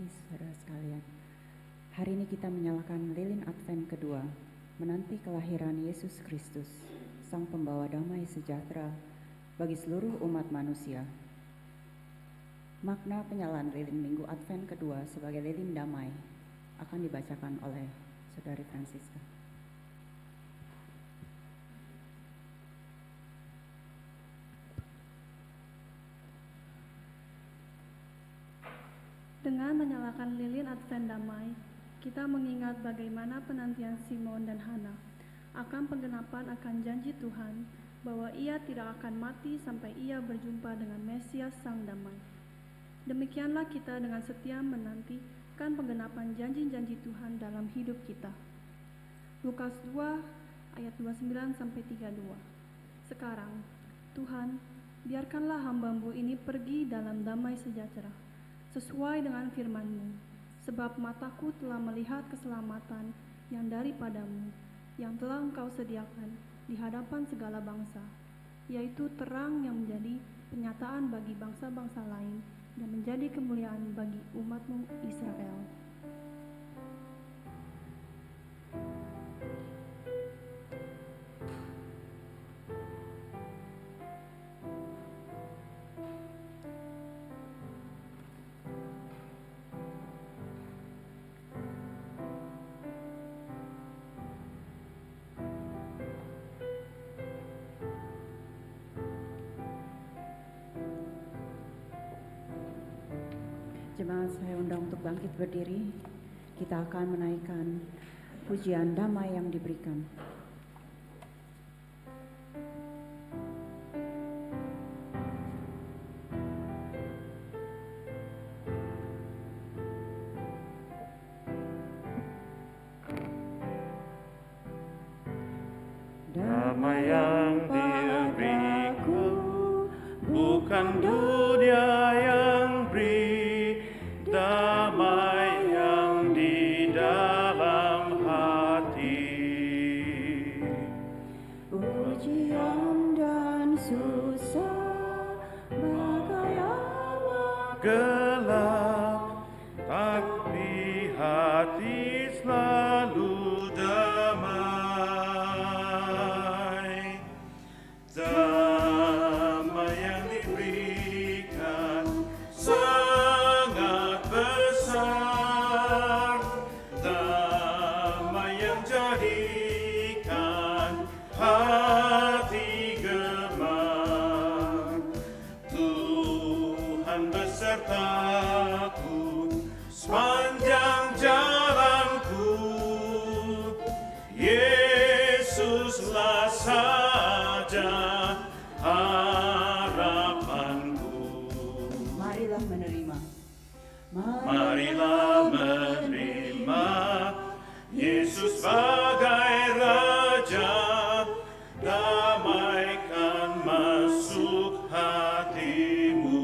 saudara sekalian. Hari ini kita menyalakan lilin Advent kedua, menanti kelahiran Yesus Kristus, Sang Pembawa Damai Sejahtera bagi seluruh umat manusia. Makna penyalaan lilin Minggu Advent kedua sebagai lilin damai akan dibacakan oleh Saudari Francisca. Dengan menyalakan lilin Advent damai, kita mengingat bagaimana penantian Simon dan Hana akan penggenapan akan janji Tuhan bahwa ia tidak akan mati sampai ia berjumpa dengan Mesias Sang Damai. Demikianlah kita dengan setia menantikan penggenapan janji-janji Tuhan dalam hidup kita. Lukas 2 ayat 29-32. Sekarang, Tuhan, biarkanlah hamba-Mu ini pergi dalam damai sejahtera, sesuai dengan firman-Mu, sebab mataku telah melihat keselamatan yang daripada-Mu, yang telah Engkau sediakan di hadapan segala bangsa, yaitu terang yang menjadi penyataan bagi bangsa-bangsa lain dan menjadi kemuliaan bagi umat-Mu Israel. Jemaat, saya undang untuk bangkit berdiri. Kita akan menaikkan pujian damai yang diberikan. Damai yang diberiku bukan dunia yang beri, damai yang di dalam hati. Ujian dan susah bagai awan Gelap, tapi hati selalu damai. Damai yang diberikan sangat besar, damai yang jadikan hati gemar. Tuhan besertaku sepanjang jalanku, Yesuslah saja harapanku. Marilah menerima. Marilah menerima Yesus sebagai Raja, damaikan masuk hatimu.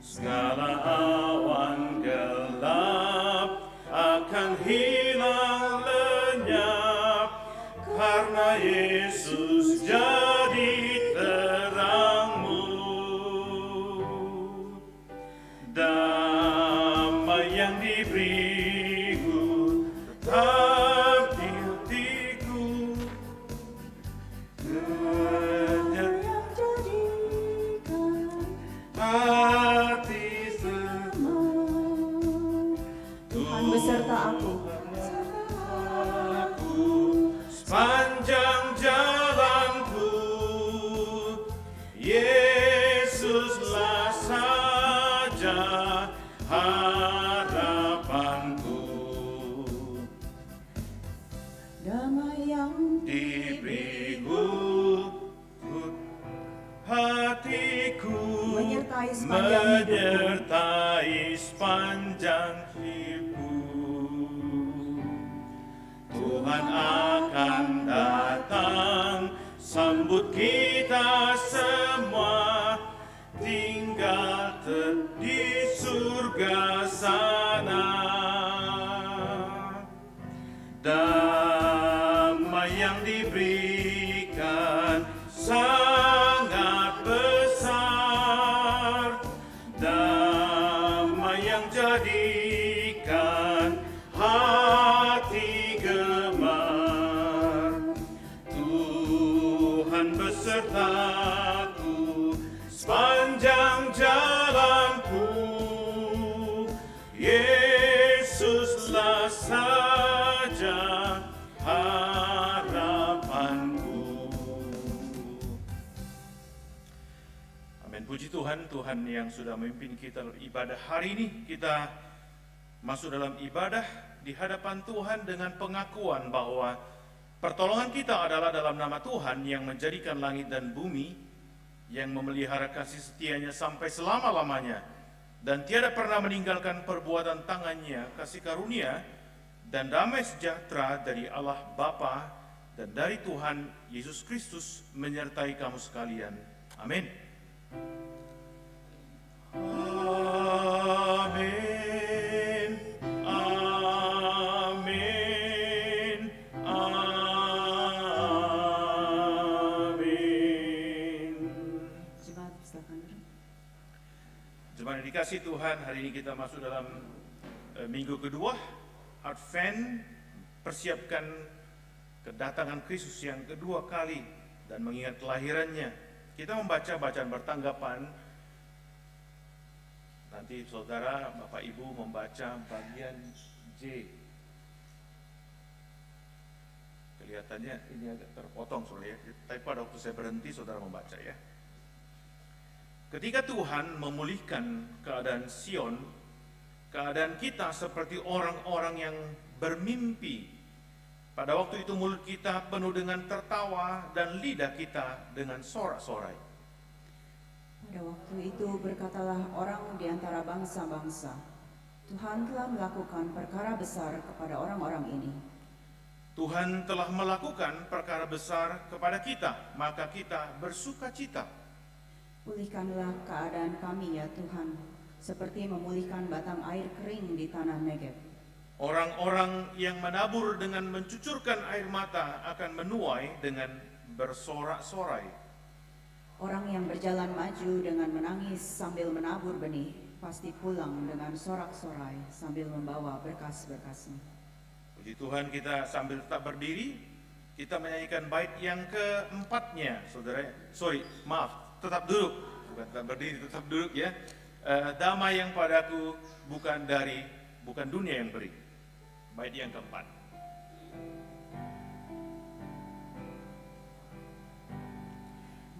Segala awan gelap akan hilang lenyap, karena Yesus jadi terangmu. Damai yang diberiku tetap di hatiku, Yang jadikan hati semua. Tuhan beserta aku. Aku sepanjang jalanku, Yesuslah saja harapanku. Damai yang Diberiku hatiku menyertai sepanjang hidupku. menyertai sepanjang hidupku. Tuhan akan datang sambut kita semua, tinggal di surga sana. Damai yang diberikan sangat besar, damai yang jadikan hati gemar. Tuhan besertaku sepanjang jalanku, Yesuslah saja harapanku. Amin. Puji Tuhan, Tuhan yang sudah memimpin kita ibadah hari ini. Kita masuk dalam ibadah di hadapan Tuhan dengan pengakuan bahwa pertolongan kita adalah dalam nama Tuhan yang menjadikan langit dan bumi, yang memelihara kasih setianya sampai selama-lamanya, dan tiada pernah meninggalkan perbuatan tangannya. Kasih karunia dan damai sejahtera dari Allah Bapa dan dari Tuhan Yesus Kristus menyertai kamu sekalian. Amin. Amin. Amin. Amin. Jemaat silakan duduk. Jemaat yang dikasihi Tuhan, hari ini kita masuk dalam minggu kedua Advent, persiapkan kedatangan Kristus yang kedua kali dan mengingat kelahirannya. Kita membaca bacaan bertanggapan. Nanti saudara, Bapak Ibu membaca bagian J. Kelihatannya ini agak terpotong saudara ya, tapi pada waktu saya berhenti saudara membaca ya. Ketika Tuhan memulihkan keadaan Sion, keadaan kita seperti orang-orang yang bermimpi. Pada waktu itu mulut kita penuh dengan tertawa dan lidah kita dengan sorak-sorai. Pada waktu itu berkatalah orang di antara bangsa-bangsa, Tuhan telah melakukan perkara besar kepada orang-orang ini. Tuhan telah melakukan perkara besar kepada kita, maka kita bersuka cita. Pulihkanlah keadaan kami ya Tuhan, seperti memulihkan batang air kering di tanah Negeb. Orang-orang yang menabur dengan mencucurkan air mata akan menuai dengan bersorak-sorai. Orang yang berjalan maju dengan menangis sambil menabur benih, pasti pulang dengan sorak-sorai sambil membawa berkas-berkasnya. Puji Tuhan, kita sambil tetap berdiri, kita menyanyikan bait yang keempatnya, saudara. Tetap duduk, bukan tetap berdiri, tetap duduk ya. Damai yang padaku bukan dunia yang beri. Bait yang keempat.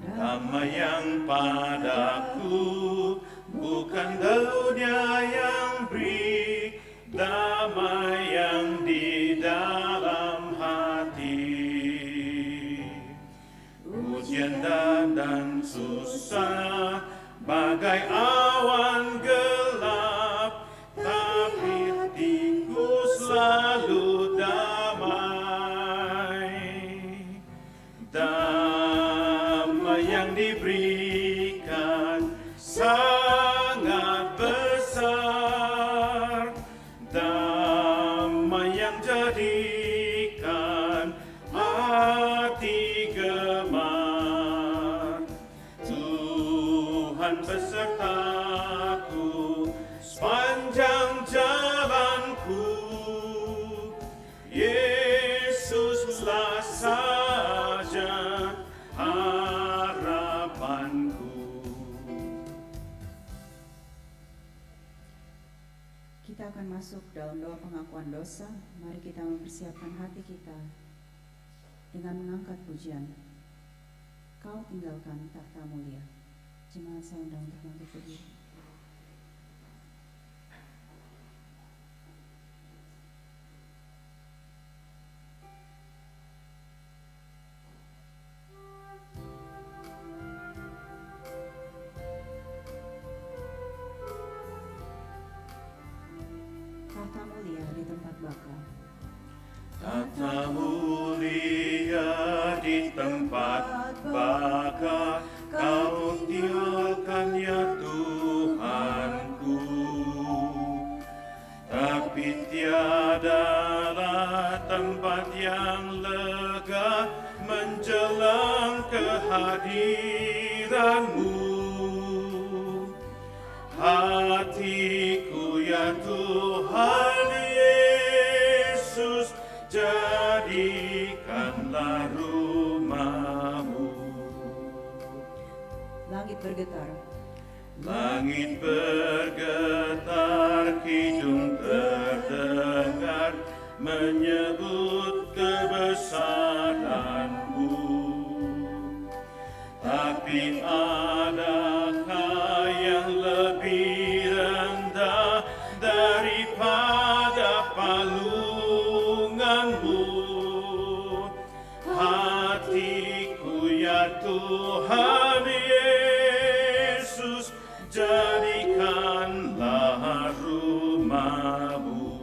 Damai yang padaku bukan dunia yang beri, damai yang di dalam hati. Ujian dan susah bagai awan gelap, tapi hatiku selalu damai. Damai yang diberikan sangat besar, damai yang jadikan hati gemar. Tuhan besertaku sepanjang jalanku, Yesuslah saja harapanku. Kita akan masuk dalam doa pengakuan dosa. Mari kita mempersiapkan hati kita dengan mengangkat pujian. Kau tinggalkan takhta mulia. Jemaat saya undang untuk bangkit berdiri. Takhta mulia di tempat baka. Takhta mulia di tempat baka, Kau tinggalkan ya Tuhanku. Tapi tiadalah tempat yang lega menjelang kehadiran-Mu. Hatiku Tuhan Yesus, jadikanlah rumahmu. Langit bergetar, Langit bergetar, kidung terdengar, menyebut kebesaran-Mu. Tapi adakah yang lebih rendah daripada palungan-Mu? Hatiku ya Tuhan Yesus, jadikanlah rumah-Mu.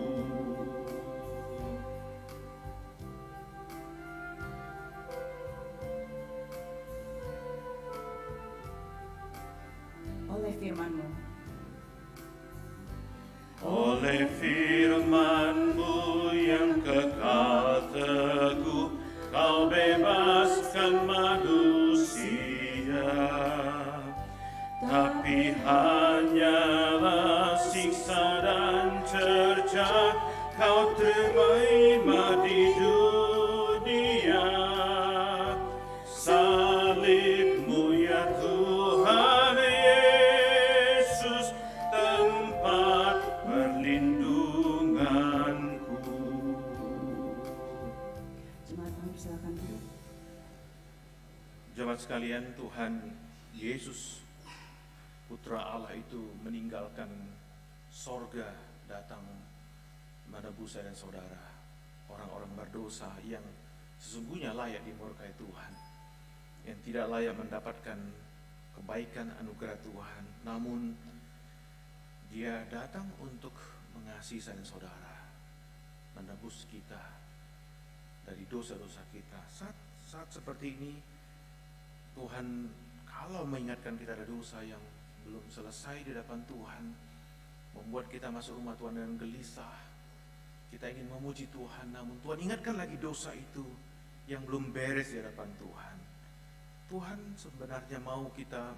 oleh firman-Mu, oleh firman-Mu yang kekal teguh, Kau bebaskan manusia. Tapi hanyalah siksa dan cerca Kau terima di dunia. Salib-Mu ya Tuhan Yesus, tempat perlindunganku. jemaat kami silakan duduk. Jemaat sekalian, Tuhan Yesus, Putra Allah itu meninggalkan sorga, datang menebus saya dan saudara, orang-orang berdosa yang sesungguhnya layak dimurkai Tuhan, yang tidak layak mendapatkan kebaikan anugerah Tuhan, namun Dia datang untuk mengasihi saya dan saudara, menebus kita dari dosa-dosa kita. Saat seperti ini, Tuhan kalau mengingatkan kita ada dosa yang belum selesai di hadapan Tuhan, membuat kita masuk rumah Tuhan dengan gelisah, kita ingin memuji Tuhan, namun Tuhan ingatkan lagi dosa itu yang belum beres di hadapan Tuhan. Tuhan sebenarnya mau kita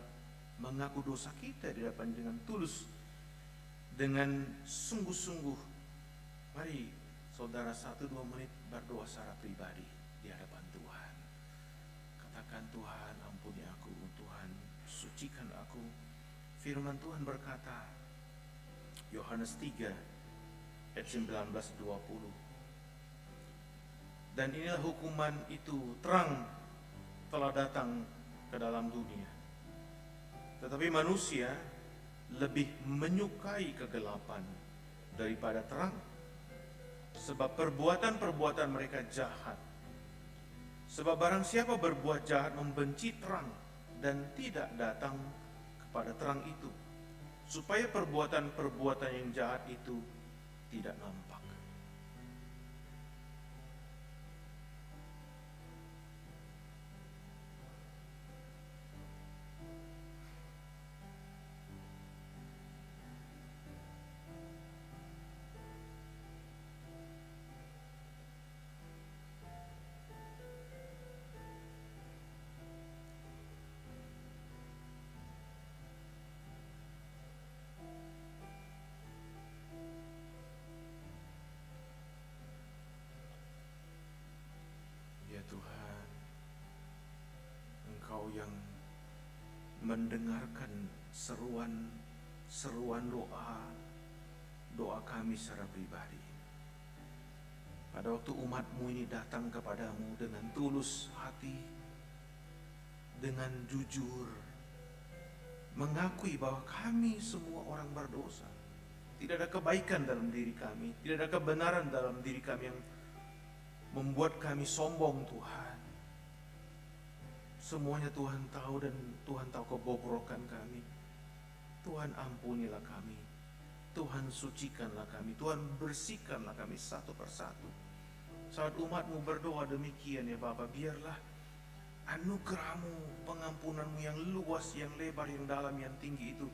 mengaku dosa kita di hadapan dengan tulus, dengan sungguh-sungguh. Mari saudara 1-2 menit berdoa secara pribadi di hadapan Tuhan. Katakan, Tuhan ampuni aku, Tuhan sucikan aku. Firman Tuhan berkata, Yohanes 3 ayat 19-20. Dan inilah hukuman itu, terang telah datang ke dalam dunia, tetapi manusia lebih menyukai kegelapan daripada terang, sebab perbuatan-perbuatan mereka jahat. Sebab barang siapa berbuat jahat membenci terang dan tidak datang kepada terang itu, supaya perbuatan-perbuatan yang jahat itu tidak nampak. Tuhan, Engkau yang mendengarkan seruan doa kami secara pribadi. Pada waktu umat-Mu ini datang kepadamu dengan tulus hati, dengan jujur, mengakui bahwa kami semua orang berdosa. Tidak ada kebaikan dalam diri kami, tidak ada kebenaran dalam diri kami yang membuat kami sombong, Tuhan. Semuanya Tuhan tahu, dan Tuhan tahu kebobrokan kami. Tuhan ampunilah kami, Tuhan sucikanlah kami, Tuhan bersihkanlah kami satu persatu. Saat umat-Mu berdoa demikian ya Bapa, biarlah anugerah-Mu, pengampunan-Mu yang luas, yang lebar, yang dalam, yang tinggi itu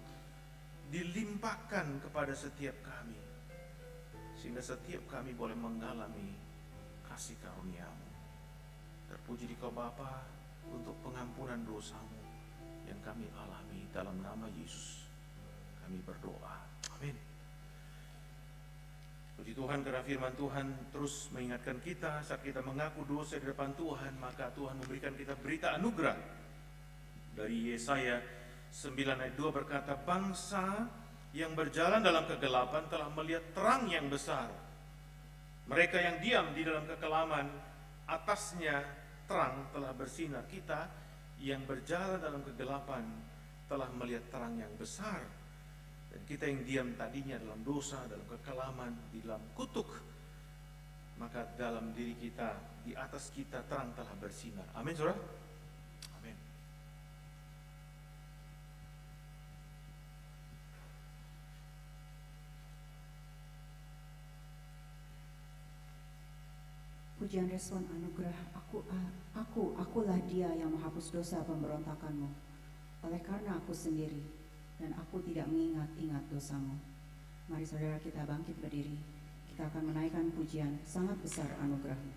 dilimpahkan kepada setiap kami, sehingga setiap kami boleh mengalami kasih karunia-Mu. Terpuji Dikau Bapa untuk pengampunan dosa-Mu yang kami alami. Dalam nama Yesus kami berdoa, amin. Tuhan, karena firman Tuhan terus mengingatkan kita saat kita mengaku dosa di depan Tuhan, maka Tuhan memberikan kita berita anugerah. Dari Yesaya 9 ayat 2 berkata, bangsa yang berjalan dalam kegelapan telah melihat terang yang besar. Mereka yang diam di dalam kekelaman, atasnya terang telah bersinar. Kita yang berjalan dalam kegelapan telah melihat terang yang besar. Dan kita yang diam tadinya dalam dosa, dalam kekelaman, di dalam kutuk, maka dalam diri kita, di atas kita terang telah bersinar. Amin, saudara? Amin. Pujian respon anugerah, akulah dia yang menghapus dosa pemberontakanmu, oleh karena aku sendiri, dan aku tidak mengingat-ingat dosamu. Mari saudara kita bangkit berdiri, kita akan menaikkan pujian sangat besar anugerah-Mu.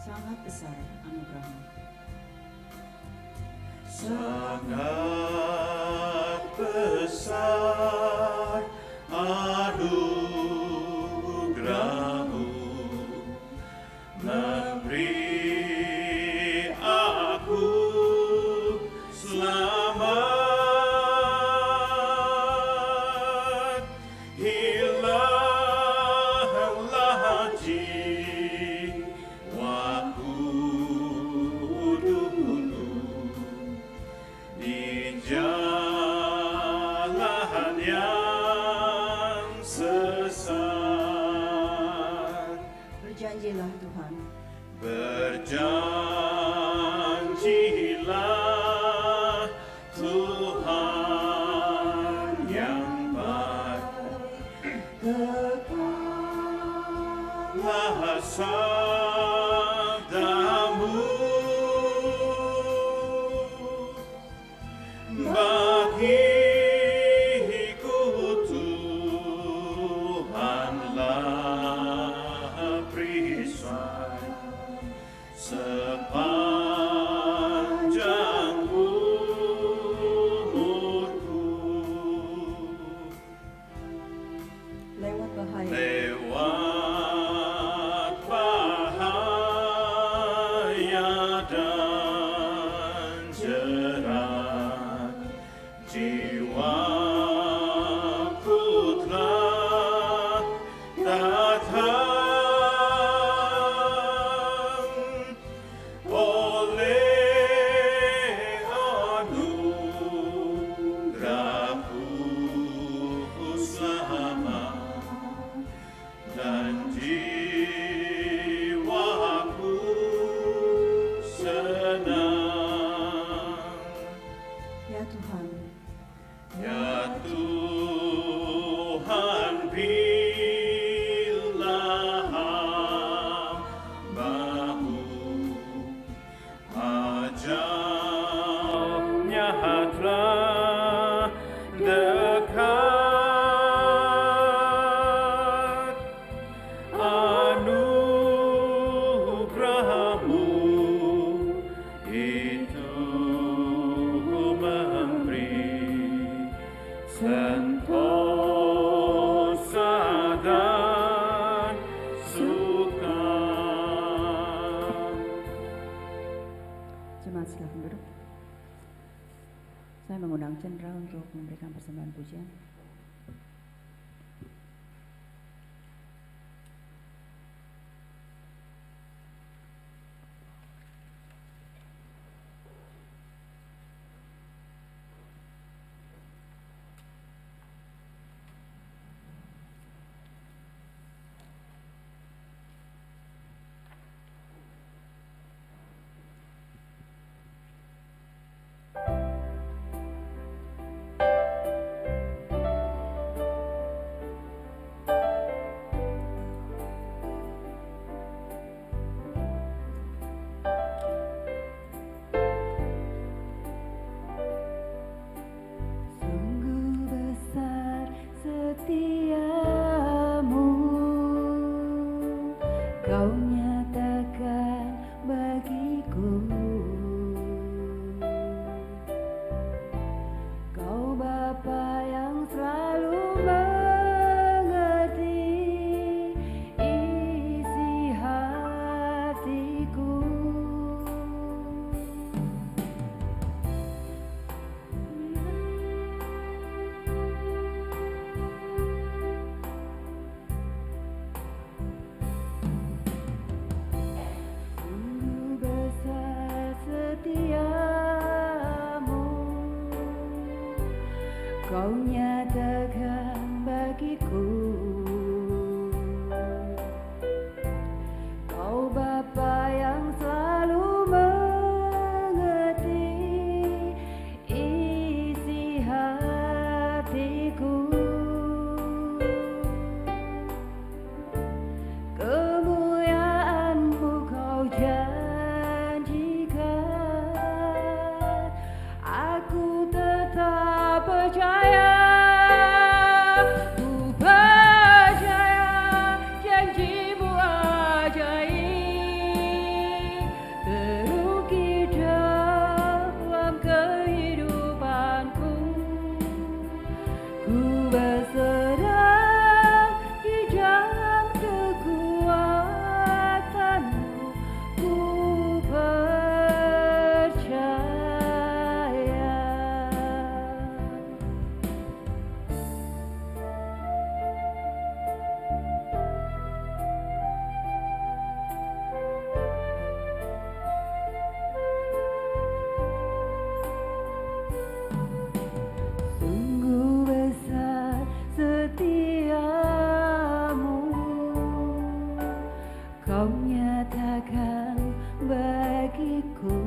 Sangat besar anugerah-Mu. Sangat besar anugerah-Mu, memberi aku selamat. Hilanglah jiwaku dulu di jalan yang sesat. Berjanjilah Tuhan, berjanjilah Tuhan yang baik, kekallah sabdamu bagiku. Tuhanlah perisai sepanjang umurku. lewat bahaya, Lewat bahaya dan jerat, jiwaku telah datang oleh anugerah-Mu selamat, dan jiwaku senang. ya Tuhan, Ya Tuhan, bila hamba-Mu ajalnya telah dekat, anugerah-Mu itu memberi sentosa dan suka. jemaat silakan duduk. Saya mengundang Cendra untuk memberikan persembahan pujian. Kau nyatakan bagiku, Kau Bapa yang selalu mengerti isi hatiku. Kemuliaan-Mu Kau janjikan, aku tetap percaya. Ku percaya janji-Mu ajaib terukir dalam kehidupanku. Ku berserah di dalam kekuatan-Mu. Ku percaya. Sungguh besar setia-Mu, Kau nyatakan bagiku.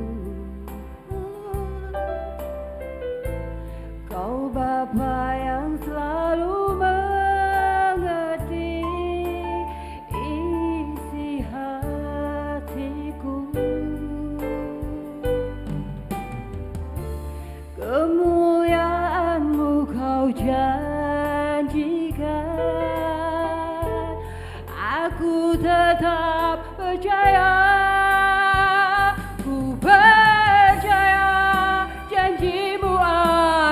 Kau Bapa yang selalu mengerti isi hatiku. Kemuliaan-Mu Kau janjikan, aku tetap percaya. Ku percaya janji-Mu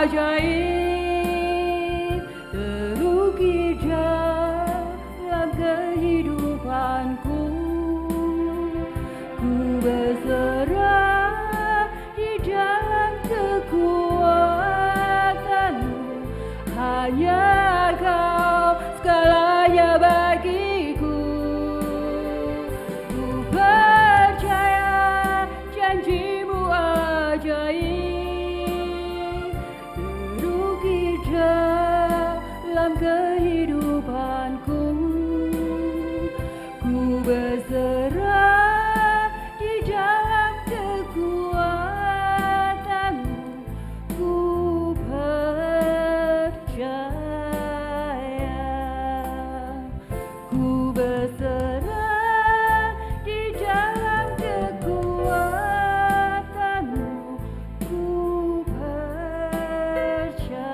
ajaib terukir dalam kehidupanku. Ku berserah di dalam kekuatan-Mu. Hanya Kau segalanya bagiku. Ku percaya janji-Mu ajaib terukir dalam kehidupanku. Ku berserah di dalam kekuatan-Mu. Ku percaya. Ku berserah di dalam kekuatan-Mu. Ku percaya.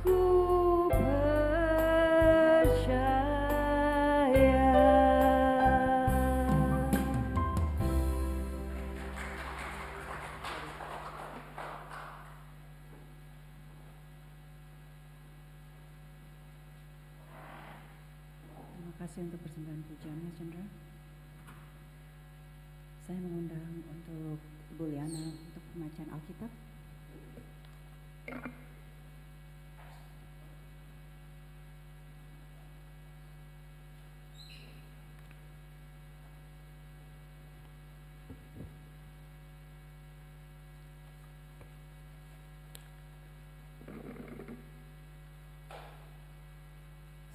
Ku percaya. Terima kasih untuk persembahan pujiannya, Chandra. Saya mengundang untuk Ibu Liana untuk pembacaan Alkitab.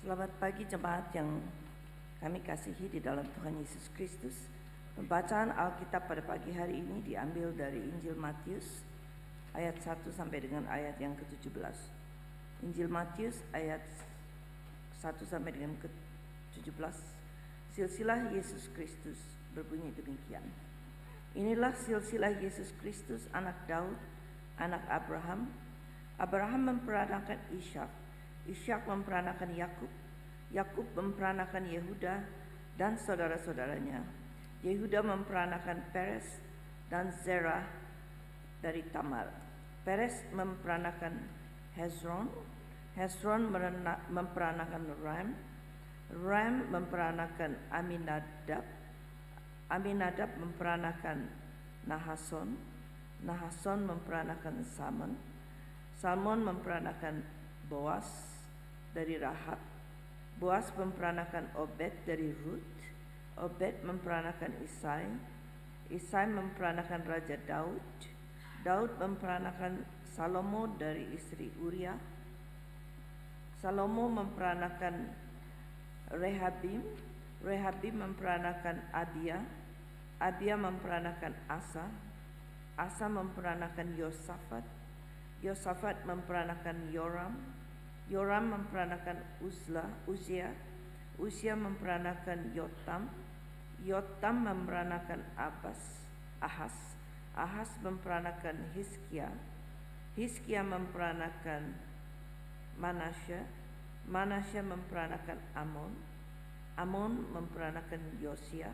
Selamat pagi jemaat yang kami kasihi di dalam Tuhan Yesus Kristus. Pembacaan Alkitab pada pagi hari ini diambil dari Injil Matius ayat 1 sampai dengan ayat yang ke-17. Injil Matius ayat 1 sampai dengan ke-17. Silsilah Yesus Kristus berbunyi demikian. Inilah silsilah Yesus Kristus, anak Daud, anak Abraham. Abraham memperanakan Ishak, Ishak memperanakan Yakub, Yakub memperanakan Yehuda dan saudara-saudaranya. Yehuda memperanakan Peres dan Zerah dari Tamar. Peres memperanakan Hezron, Hezron memperanakan Ram, Ram memperanakan Aminadab, Aminadab memperanakan Nahason, Nahason memperanakan Salmon, Salmon memperanakan Boas dari Rahab, Boas memperanakan Obed dari Rut, Obed memperanakan Isai, Isai memperanakan Raja Daud, Daud memperanakan Salomo dari istri Uria. Salomo memperanakan Rehabim. Rehabim memperanakan Abia. Abia memperanakan Asa. Asa memperanakan Yosafat. Yosafat memperanakan Yoram. Yoram memperanakan Uzia. Uzia memperanakan Yotam. Yotam memperanakan Ahas. Ahas memperanakan Hizkia. Hizkia memperanakan Manasya. Manasya memperanakan Amon. Amon memperanakan Yosia.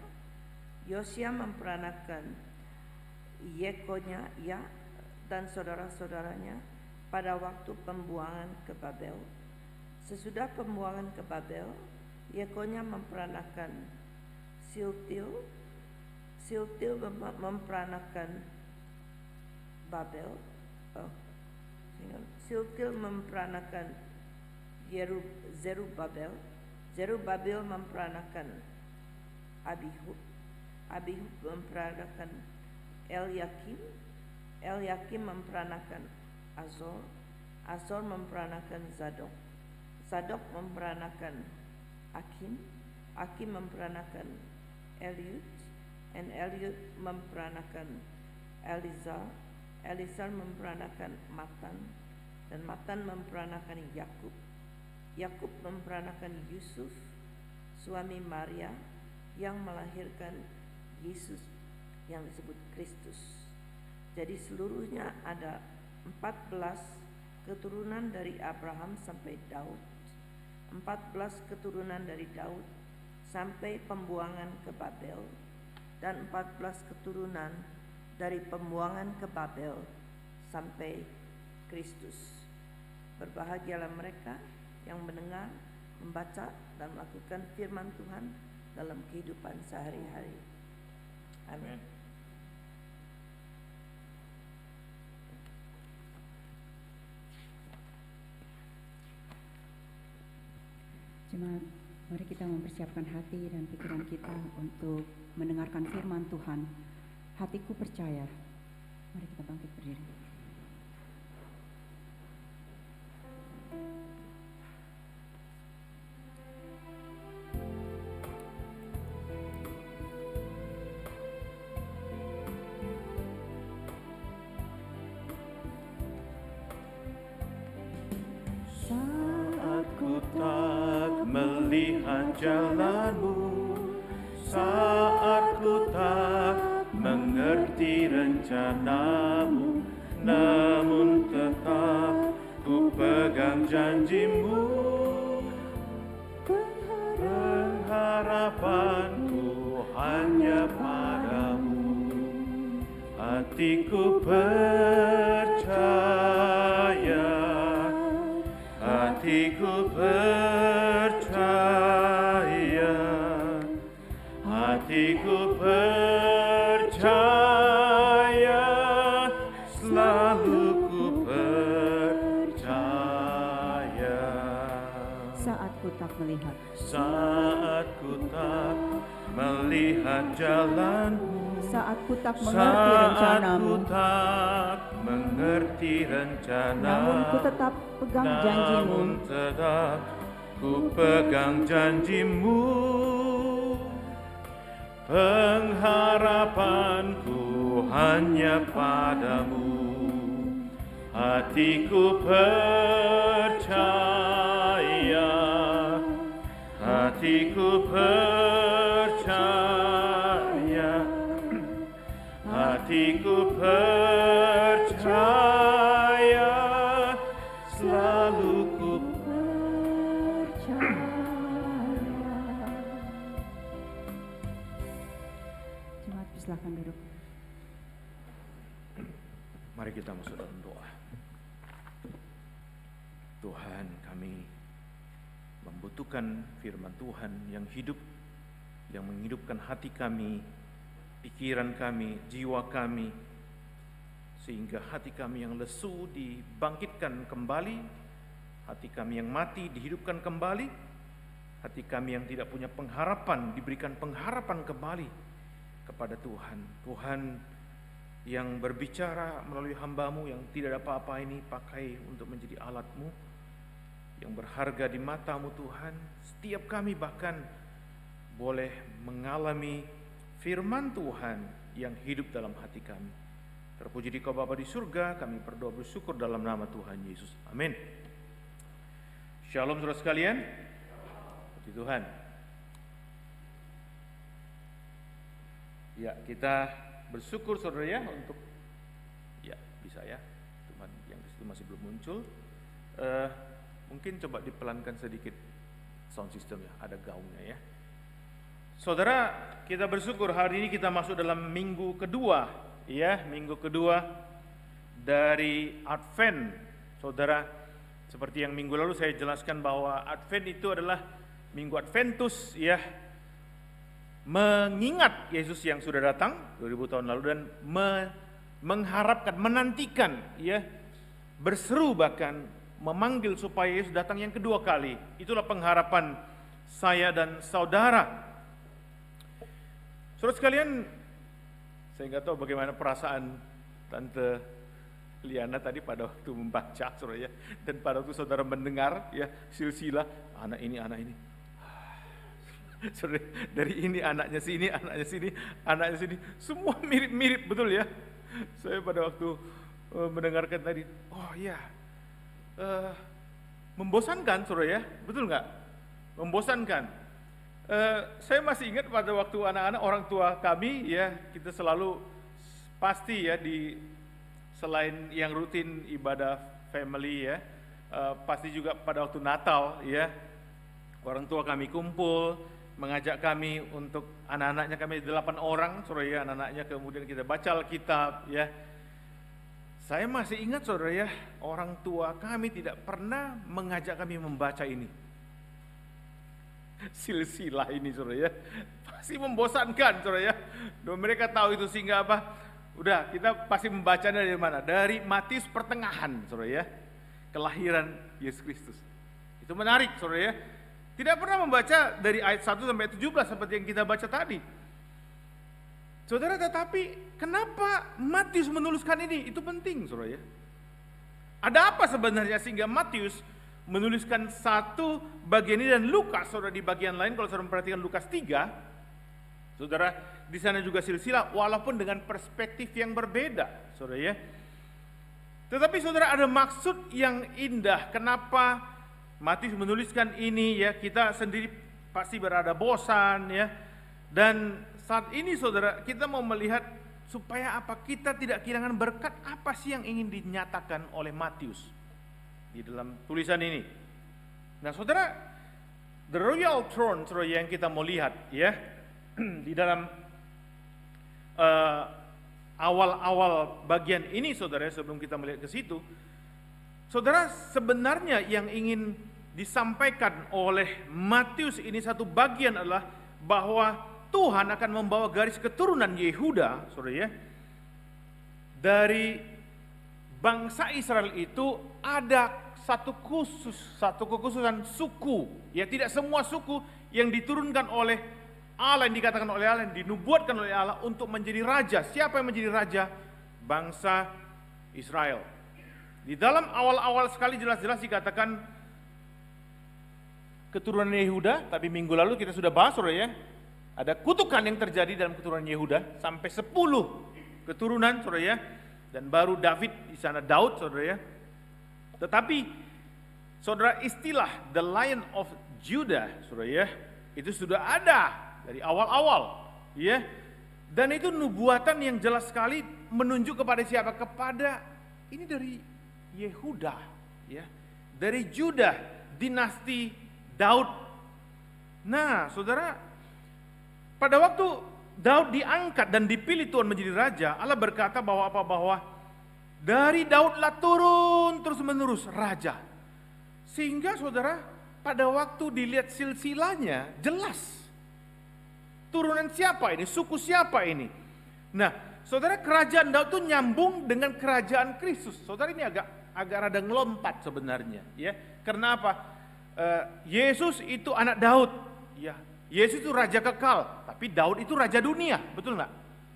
Yosia memperanakan Yekonya dan saudara-saudaranya pada waktu pembuangan ke Babel. Sesudah pembuangan ke Babel, Yekonya memperanakan Siltil. Siltil memperanakan Babel. Siltil memperanakan Zerubabel. Zerubabel memperanakan Abihud. Abihud memperanakan Eliakim. Eliakim memperanakan Azor. Azor memperanakan Zadok. Zadok memperanakan Akim. Akim memperanakan Eliud. Dan Eliud memperanakan Elizar. Elizar memperanakan Matan. Dan Matan memperanakan Yakub. Yakub memperanakan Yusuf, suami Maria, yang melahirkan Yesus yang disebut Kristus. Jadi seluruhnya ada 14 keturunan dari Abraham sampai Daud, 14 keturunan dari Daud sampai pembuangan ke Babel, dan 14 keturunan dari pembuangan ke Babel sampai Kristus. Berbahagialah mereka yang mendengar, membaca, dan melakukan firman Tuhan dalam kehidupan sehari-hari. Amin. Jemaat, mari kita mempersiapkan hati dan pikiran kita untuk mendengarkan firman Tuhan. Hatiku percaya. Mari kita bangkit berdiri. Saat ku tak melihat jalanmu, saat ku tak mengerti rencanamu, namun tetap ku pegang janjimu. Pengharapanku hanya padamu, hatiku percaya. Hatiku percaya, hatiku percaya, selalu ku percaya. Saat ku tak melihat, Saat ku tak melihat jalanmu, saat ku tak mengerti saat rencanamu, ku tak mengerti rencanamu, namun ku tetap pegang janjimu. namun tetap ku pegang janjimu. Pengharapanku hanya padamu, hatiku percaya, hatiku percaya, hatiku percaya, selalu ku Jemaat, silakan duduk. Mari kita masuk dalam doa. Tuhan, kami membutuhkan firman Tuhan yang hidup, yang menghidupkan hati kami, pikiran kami, jiwa kami, sehingga hati kami yang lesu dibangkitkan kembali, hati kami yang mati dihidupkan kembali, hati kami yang tidak punya pengharapan diberikan pengharapan kembali kepada Tuhan. Tuhan, yang berbicara melalui hamba-Mu yang tidak ada apa-apa ini, pakai untuk menjadi alat-Mu yang berharga di mata-Mu Tuhan. Setiap kami bahkan boleh mengalami firman Tuhan yang hidup dalam hati kami. Terpuji Dikau Bapa di surga, kami berdoa bersyukur dalam nama Tuhan Yesus. Amin. Shalom saudara sekalian. Puji Tuhan. Ya, kita bersyukur saudara ya untuk bisa ya. Tuhan yang di situ masih belum muncul. Mungkin coba dipelankan sedikit sound system ya, ada gaungnya ya. Saudara, kita bersyukur hari ini kita masuk dalam minggu kedua ya, minggu kedua dari Advent. Saudara, seperti yang minggu lalu saya jelaskan bahwa Advent itu adalah minggu Adventus ya, mengingat Yesus yang sudah datang 2000 tahun lalu dan mengharapkan, menantikan ya, berseru bahkan memanggil supaya Yesus datang yang kedua kali. Itulah pengharapan saya dan saudara. Saudara sekalian, saya nggak tahu bagaimana perasaan Tante Liana tadi pada waktu membaca saudara ya, dan pada waktu saudara mendengar ya silsilah anak ini. Saudara, dari ini anaknya sini, anaknya sini, semua mirip-mirip betul ya. Saya pada waktu mendengarkan tadi, oh ya, membosankan saudara ya, betul nggak? Membosankan. Saya masih ingat pada waktu anak-anak orang tua kami ya, kita selalu pasti ya selain yang rutin ibadah family ya, pasti juga pada waktu Natal ya, orang tua kami kumpul, mengajak kami untuk anak-anaknya, kami 8 orang saudara ya, anak-anaknya, kemudian kita baca Alkitab ya. Saya masih ingat saudara ya, orang tua kami tidak pernah mengajak kami membaca ini, silsilah ini saudara ya, pasti membosankan saudara ya. Dan mereka tahu itu sehingga apa? Udah, kita pasti membacanya dari mana? Dari Matius pertengahan saudara ya, kelahiran Yesus Kristus. Itu menarik saudara ya. Tidak pernah membaca dari ayat 1 sampai 17 seperti yang kita baca tadi. Saudara, tetapi kenapa Matius menuliskan ini? Itu penting saudara ya. Ada apa sebenarnya sehingga Matius menuliskan satu bagian ini dan Lukas saudara di bagian lain? Kalau saudara memperhatikan Lukas 3, saudara, di sana juga silsilah walaupun dengan perspektif yang berbeda saudara ya. Tetapi saudara, ada maksud yang indah kenapa Matius menuliskan ini ya. Kita sendiri pasti berada bosan ya. Dan saat ini saudara, kita mau melihat supaya apa? Kita tidak kehilangan berkat apa sih yang ingin dinyatakan oleh Matius di dalam tulisan ini. Nah saudara, the royal throne saudara yang kita mau lihat ya, di dalam awal-awal bagian ini saudara, sebelum kita melihat ke situ, saudara, sebenarnya yang ingin disampaikan oleh Matius ini satu bagian adalah bahwa Tuhan akan membawa garis keturunan Yehuda, saudara ya. Dari bangsa Israel itu ada satu kekhususan suku, ya tidak semua suku yang diturunkan oleh Allah, yang dikatakan oleh Allah, yang dinubuatkan oleh Allah untuk menjadi raja. Siapa yang menjadi raja? Bangsa Israel. Di dalam awal-awal sekali jelas-jelas dikatakan keturunan Yehuda, tapi minggu lalu kita sudah bahas saudara ya. Ada kutukan yang terjadi dalam keturunan Yehuda sampai 10 keturunan saudara ya. Dan baru David di sana Daud saudara ya. Tetapi saudara, istilah the Lion of Judah saudara ya, itu sudah ada dari awal-awal ya. Dan itu nubuatan yang jelas sekali menunjuk kepada siapa? Kepada ini dari Yehuda ya, dari Judah, dinasti Daud. Nah saudara, pada waktu Daud diangkat dan dipilih Tuhan menjadi raja, Allah berkata bahwa apa? Bahwa dari Daudlah turun terus menerus raja. Sehingga saudara, pada waktu dilihat silsilahnya jelas turunan siapa ini, suku siapa ini. Nah saudara, kerajaan Daud itu nyambung dengan kerajaan Kristus. Saudara, ini agak rada ngelompat sebenarnya ya. Karena apa? Yesus itu anak Daud ya. Yesus itu raja kekal, tapi Daud itu raja dunia, betul nggak?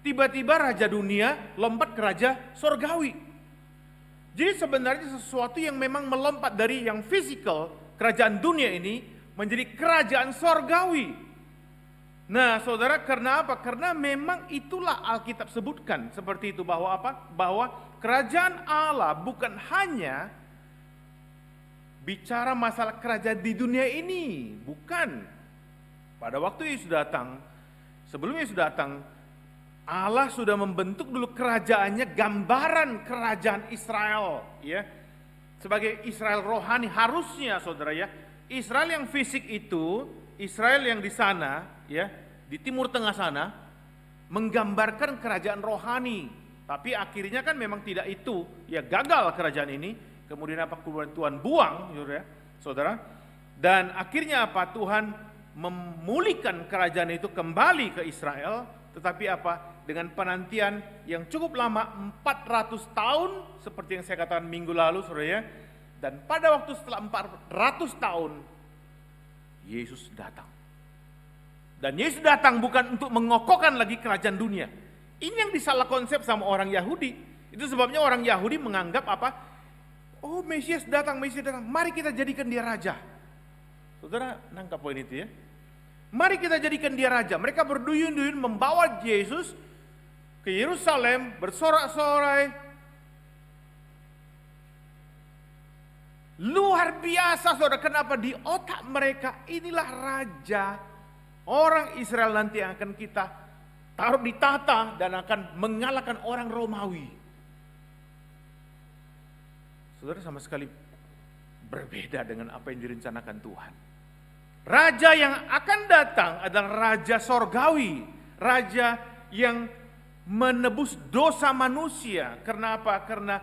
tiba-tiba raja dunia lompat ke raja sorgawi. Jadi sebenarnya sesuatu yang memang melompat dari yang fisikal, kerajaan dunia ini menjadi kerajaan sorgawi. Nah saudara, karena apa? Karena memang itulah Alkitab sebutkan seperti itu, bahwa apa? Bahwa kerajaan Allah bukan hanya bicara masalah kerajaan di dunia ini, bukan. Pada waktu Yesus datang, sebelum Yesus datang, Allah sudah membentuk dulu kerajaannya, gambaran kerajaan Israel, ya. Sebagai Israel rohani harusnya, saudara ya. Israel yang fisik itu, Israel yang di sana, ya, di Timur Tengah sana, menggambarkan kerajaan rohani. Tapi akhirnya kan memang tidak itu, ya gagal kerajaan ini. Kemudian apa? Kemudian Tuhan buang, saudara. Dan akhirnya apa? Tuhan memulihkan kerajaan itu kembali ke Israel. Tetapi apa? Dengan penantian yang cukup lama, 400 tahun, seperti yang saya katakan minggu lalu, saudara ya. Dan pada waktu setelah 400 tahun, Yesus datang. Dan Yesus datang bukan untuk mengokohkan lagi kerajaan dunia. Ini yang disalah konsep sama orang Yahudi. Itu sebabnya orang Yahudi menganggap apa? Oh, Mesias datang, mari kita jadikan dia raja. Saudara, nangkap poin itu ya. Mari kita jadikan dia raja. Mereka berduyun-duyun membawa Yesus ke Yerusalem, bersorak-sorai. Luar biasa, saudara. Kenapa? Di otak mereka inilah raja orang Israel nanti yang akan kita taruh di tahta dan akan mengalahkan orang Romawi. Saudara, sama sekali berbeda dengan apa yang direncanakan Tuhan. Raja yang akan datang adalah raja sorgawi, raja yang menebus dosa manusia. Karena apa? Karena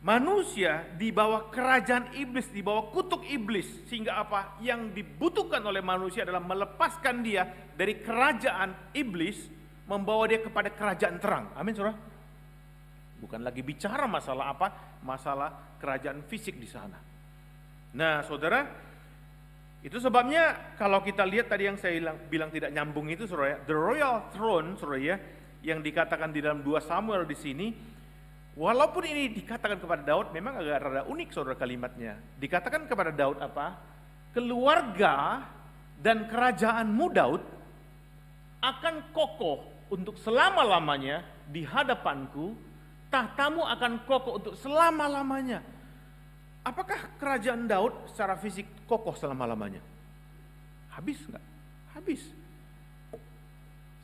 manusia di bawah kerajaan iblis, di bawah kutuk iblis. Sehingga apa? Yang dibutuhkan oleh manusia adalah melepaskan dia dari kerajaan iblis, membawa dia kepada kerajaan terang. Amin, saudara? Bukan lagi bicara masalah apa? Masalah kerajaan fisik di sana. Nah, saudara, itu sebabnya kalau kita lihat tadi yang saya bilang tidak nyambung itu, saudara ya, the royal throne, saudara ya, yang dikatakan di dalam 2 Samuel di sini, walaupun ini dikatakan kepada Daud, memang agak rada unik, saudara, kalimatnya. Dikatakan kepada Daud apa? Keluarga dan kerajaanmu Daud akan kokoh untuk selama-lamanya di hadapanku, tahtamu akan kokoh untuk selama-lamanya. Apakah kerajaan Daud secara fisik kokoh selama-lamanya? Habis enggak? Habis.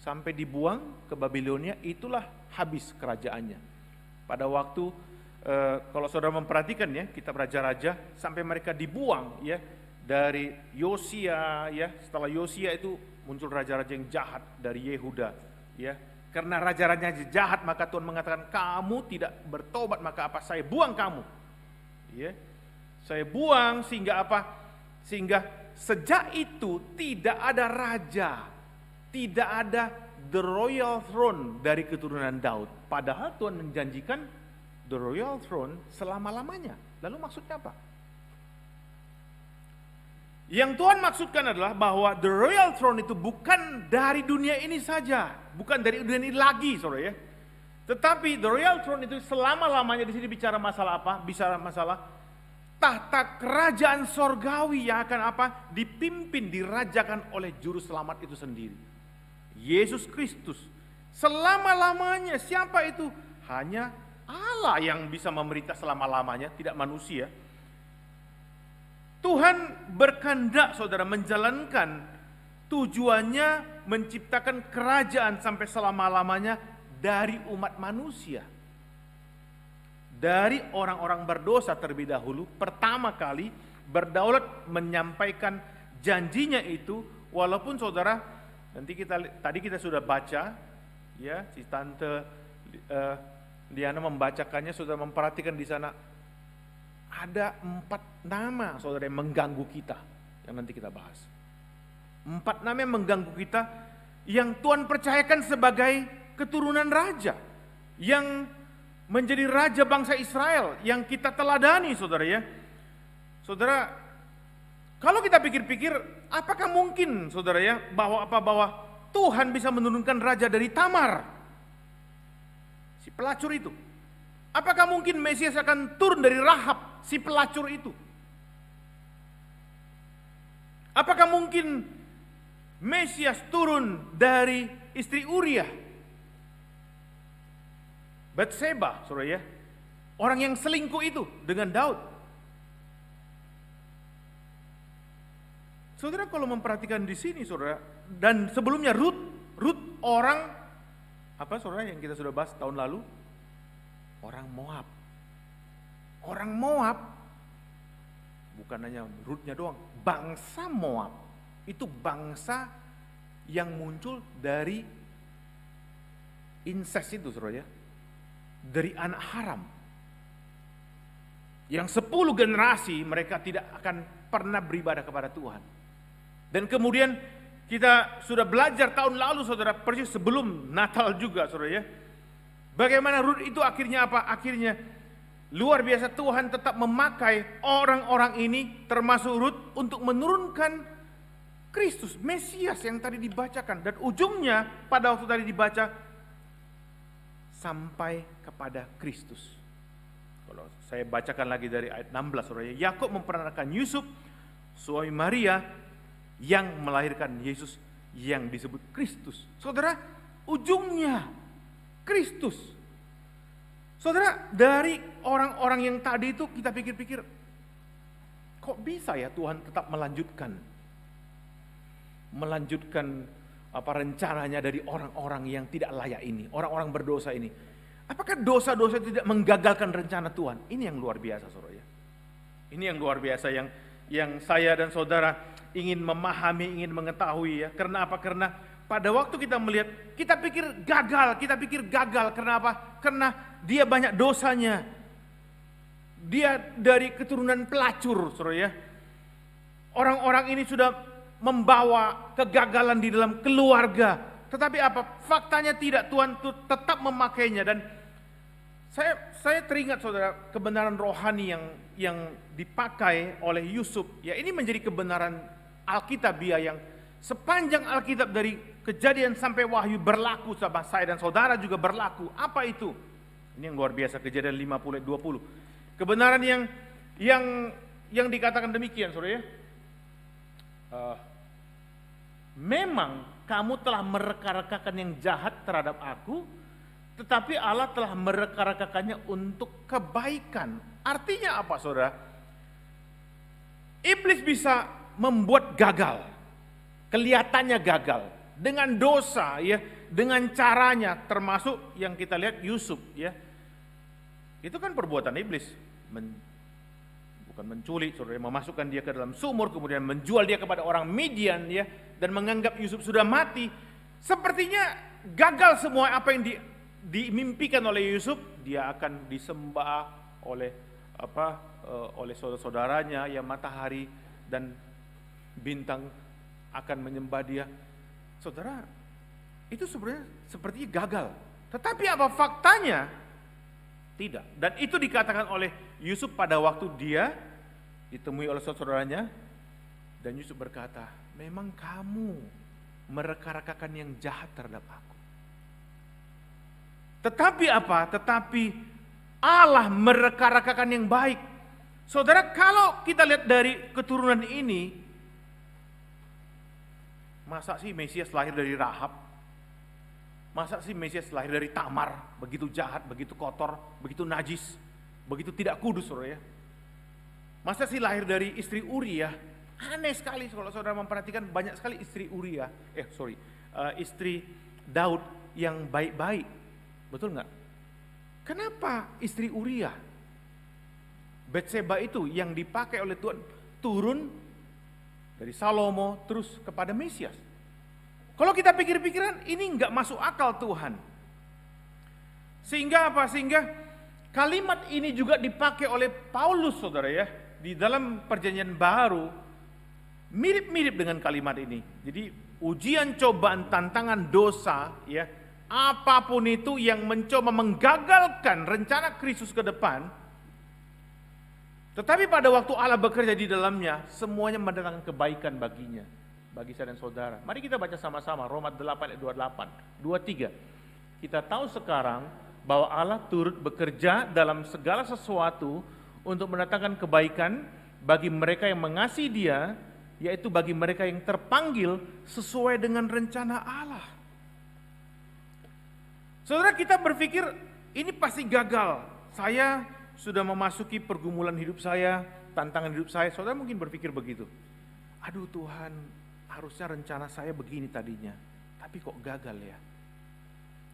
Sampai dibuang ke Babilonia, itulah habis kerajaannya. Pada waktu kalau saudara memperhatikan ya, kitab raja-raja, sampai mereka dibuang ya dari Yosia ya. Setelah Yosia itu muncul raja-raja yang jahat dari Yehuda ya. Karena raja-raja jahat, maka Tuhan mengatakan kamu tidak bertobat, maka apa? Saya buang kamu. Ya. Saya buang sehingga apa? Sehingga sejak itu tidak ada raja, tidak ada the royal throne dari keturunan Daud. Padahal Tuhan menjanjikan the royal throne selama-lamanya. Lalu maksudnya apa? Yang Tuhan maksudkan adalah bahwa the royal throne itu bukan dari dunia ini saja, bukan dari dunia ini lagi, saudara ya. Tetapi the royal throne itu selama-lamanya. Di sini bicara masalah apa? Bicara masalah tahta kerajaan sorgawi yang akan apa? Dipimpin, dirajakan oleh juru selamat itu sendiri, Yesus Kristus. Selama-lamanya. Siapa itu? Hanya Allah yang bisa memerintah selama-lamanya, tidak manusia. Tuhan berkehendak, saudara, menjalankan tujuannya menciptakan kerajaan sampai selama-lamanya dari umat manusia. Dari orang-orang berdosa terlebih dahulu, pertama kali berdaulat menyampaikan janjinya itu, walaupun saudara, tadi kita sudah baca, ya, si Tante Diana membacakannya, sudah memperhatikan di sana. Ada 4 nama, saudara, yang mengganggu kita, yang nanti kita bahas. 4 nama yang mengganggu kita, yang Tuhan percayakan sebagai keturunan raja, yang menjadi raja bangsa Israel, yang kita teladani, saudara ya. Saudara, kalau kita pikir-pikir, apakah mungkin, saudara ya, bahwa Tuhan bisa menurunkan raja dari Tamar, si pelacur itu? Apakah mungkin Mesias akan turun dari Rahab, si pelacur itu? Apakah mungkin Mesias turun dari istri Uria, Batseba, saudara ya, orang yang selingkuh itu dengan Daud? Saudara kalau memperhatikan di sini, saudara, dan sebelumnya Rut orang apa, saudara, yang kita sudah bahas tahun lalu, orang Moab. Orang Moab, bukan hanya Rutnya doang, bangsa Moab itu bangsa yang muncul dari incest itu, saudara ya, dari anak haram. Yang 10 generasi mereka tidak akan pernah beribadah kepada Tuhan. Dan kemudian kita sudah belajar tahun lalu, saudara, persis sebelum Natal juga, saudara ya, bagaimana Rut itu akhirnya apa? Akhirnya luar biasa, Tuhan tetap memakai orang-orang ini termasuk Rut untuk menurunkan Kristus, Mesias yang tadi dibacakan. Dan ujungnya pada waktu tadi dibaca sampai kepada Kristus. Kalau saya bacakan lagi dari ayat 16, saudara, Yakub memperanakan Yusuf, suami Maria, yang melahirkan Yesus yang disebut Kristus. Saudara, ujungnya Kristus. Saudara, dari orang-orang yang tadi itu kita pikir-pikir, kok bisa ya Tuhan tetap melanjutkan apa rencananya dari orang-orang yang tidak layak ini, orang-orang berdosa ini. Apakah dosa-dosa tidak menggagalkan rencana Tuhan? Ini yang luar biasa, saudara ya. Ini yang luar biasa yang saya dan saudara ingin memahami, ingin mengetahui ya. Karena apa? Karena pada waktu kita melihat, kita pikir gagal. Karena apa? Karena dia banyak dosanya. Dia dari keturunan pelacur, saudara ya. Orang-orang ini sudah membawa kegagalan di dalam keluarga. Tetapi apa? Faktanya tidak, Tuhan tetap memakainya. Dan saya teringat, saudara, kebenaran rohani yang dipakai oleh Yusuf. Ya, ini menjadi kebenaran Alkitabiah yang sepanjang Alkitab dari Kejadian sampai Wahyu berlaku sama saya dan saudara juga berlaku. Apa itu? Ini yang luar biasa, Kejadian 50 ayat 20. Kebenaran yang dikatakan demikian, saudara ya. Memang kamu telah mereka-rekakan yang jahat terhadap aku, tetapi Allah telah mereka-rekakannya untuk kebaikan. Artinya apa, saudara? Iblis bisa membuat gagal, kelihatannya gagal dengan dosa ya, dengan caranya, termasuk yang kita lihat Yusuf ya. Itu kan perbuatan iblis, bukan menculik, saudara, memasukkan dia ke dalam sumur, kemudian menjual dia kepada orang Midian ya, dan menganggap Yusuf sudah mati. Sepertinya gagal semua apa yang dimimpikan oleh Yusuf. Dia akan disembah oleh saudara-saudaranya ya, matahari dan bintang akan menyembah dia. Saudara, itu sebenarnya sepertinya gagal. Tetapi apa faktanya? Tidak. Dan itu dikatakan oleh Yusuf pada waktu dia ditemui oleh saudaranya. Dan Yusuf berkata, memang kamu mereka-rekakan yang jahat terhadap aku. Tetapi apa? Tetapi Allah mereka-rekakan yang baik. Saudara, kalau kita lihat dari keturunan ini, masa sih Mesias lahir dari Rahab? Masa sih Mesias lahir dari Tamar? Begitu jahat, begitu kotor, begitu najis, begitu tidak kudus, saudara ya. Masa sih lahir dari istri Uria? Aneh sekali kalau saudara memperhatikan, banyak sekali istri Uria, istri Daud yang baik-baik. Betul nggak? Kenapa istri Uria, Batseba itu yang dipakai oleh Tuhan turun dari Salomo terus kepada Mesias? Kalau kita pikir-pikiran, ini nggak masuk akal Tuhan. Sehingga apa? Sehingga kalimat ini juga dipakai oleh Paulus, saudara ya, di dalam Perjanjian Baru, mirip-mirip dengan kalimat ini. Jadi ujian, cobaan, tantangan, dosa, ya, apapun itu yang mencoba menggagalkan rencana Kristus ke depan, tetapi pada waktu Allah bekerja di dalamnya, semuanya mendatangkan kebaikan baginya. bagi saya dan saudara. Mari kita baca sama-sama Roma 8 ayat 28, 23. Kita tahu sekarang bahwa Allah turut bekerja dalam segala sesuatu untuk mendatangkan kebaikan bagi mereka yang mengasihi Dia, yaitu bagi mereka yang terpanggil sesuai dengan rencana Allah. Saudara, kita berpikir ini pasti gagal. Saya sudah memasuki pergumulan hidup saya, tantangan hidup saya. Saudara mungkin berpikir begitu. Aduh Tuhan, harusnya rencana saya begini tadinya, tapi kok gagal ya?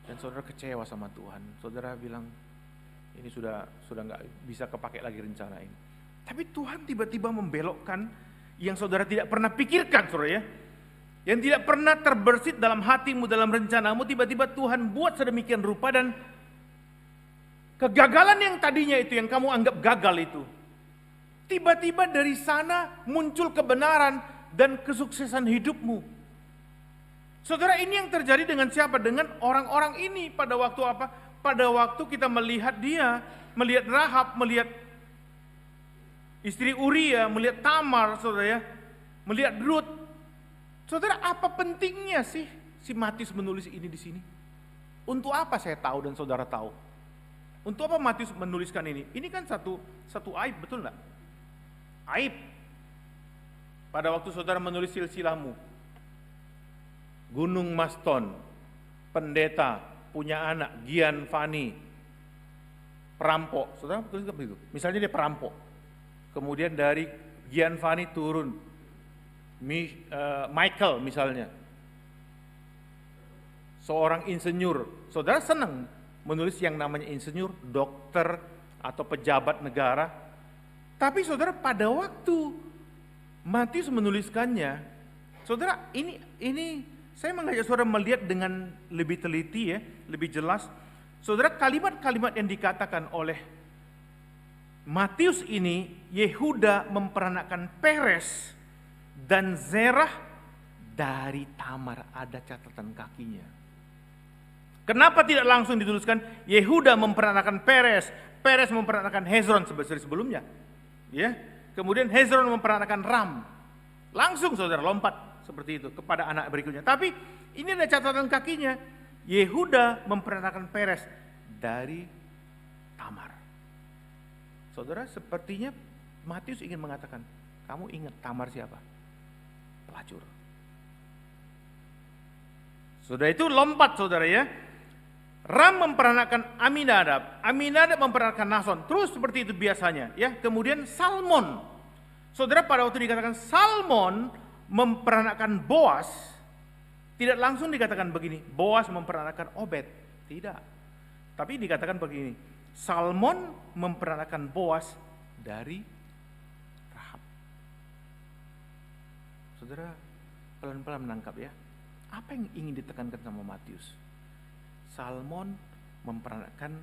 Dan saudara kecewa sama Tuhan. Saudara bilang, ini sudah nggak bisa kepakai lagi rencana ini. Tapi Tuhan tiba-tiba membelokkan yang saudara tidak pernah pikirkan, saudara ya. Yang tidak pernah terbersit dalam hatimu, dalam rencanamu, tiba-tiba Tuhan buat sedemikian rupa, dan kegagalan yang tadinya itu, yang kamu anggap gagal itu, tiba-tiba dari sana muncul kebenaran dan kesuksesan hidupmu. Saudara, ini yang terjadi dengan siapa? Dengan orang-orang ini pada waktu apa? Pada waktu kita melihat dia, melihat Rahab, melihat istri Uria, melihat Tamar, saudara ya, melihat Ruth. Saudara, apa pentingnya sih si Matius menulis ini di sini? Untuk apa saya tahu dan saudara tahu? Untuk apa Matius menuliskan ini? Ini kan satu aib, betul enggak? Aib. Pada waktu saudara menulis silsilahmu, Gunung Maston, pendeta, punya anak, Gian Fani, perampok. Saudara tulis begitu. Misalnya dia perampok. Kemudian dari Gian Fani turun Michael misalnya, seorang insinyur. Saudara senang menulis yang namanya insinyur, dokter, atau pejabat negara. Tapi saudara, pada waktu Matius menuliskannya, saudara, ini saya mengajak saudara melihat dengan lebih teliti ya, lebih jelas. Saudara, kalimat-kalimat yang dikatakan oleh Matius ini, Yehuda memperanakan Peres dan Zerah dari Tamar, ada catatan kakinya. Kenapa tidak langsung dituliskan Yehuda memperanakan Peres, Peres memperanakan Hezron seperti sebelumnya? Ya, kemudian Hezron memperanakan Ram. Langsung saudara lompat seperti itu kepada anak berikutnya. Tapi ini ada catatan kakinya. Yehuda memperanakan Peres dari Tamar. Saudara, sepertinya Matius ingin mengatakan, kamu ingat Tamar siapa? Pelacur. Saudara, itu lompat saudara ya. Ram memperanakan Aminadab, Aminadab memperanakan Nason. Terus seperti itu biasanya ya. Kemudian Salmon. Saudara, pada waktu dikatakan Salmon memperanakan Boas, tidak langsung dikatakan begini, Boas memperanakan Obed. Tidak. Tapi dikatakan begini, Salmon memperanakan Boas dari Rahab. Saudara, pelan-pelan menangkap ya. Apa yang ingin ditekankan sama Matius? Salmon memperanakan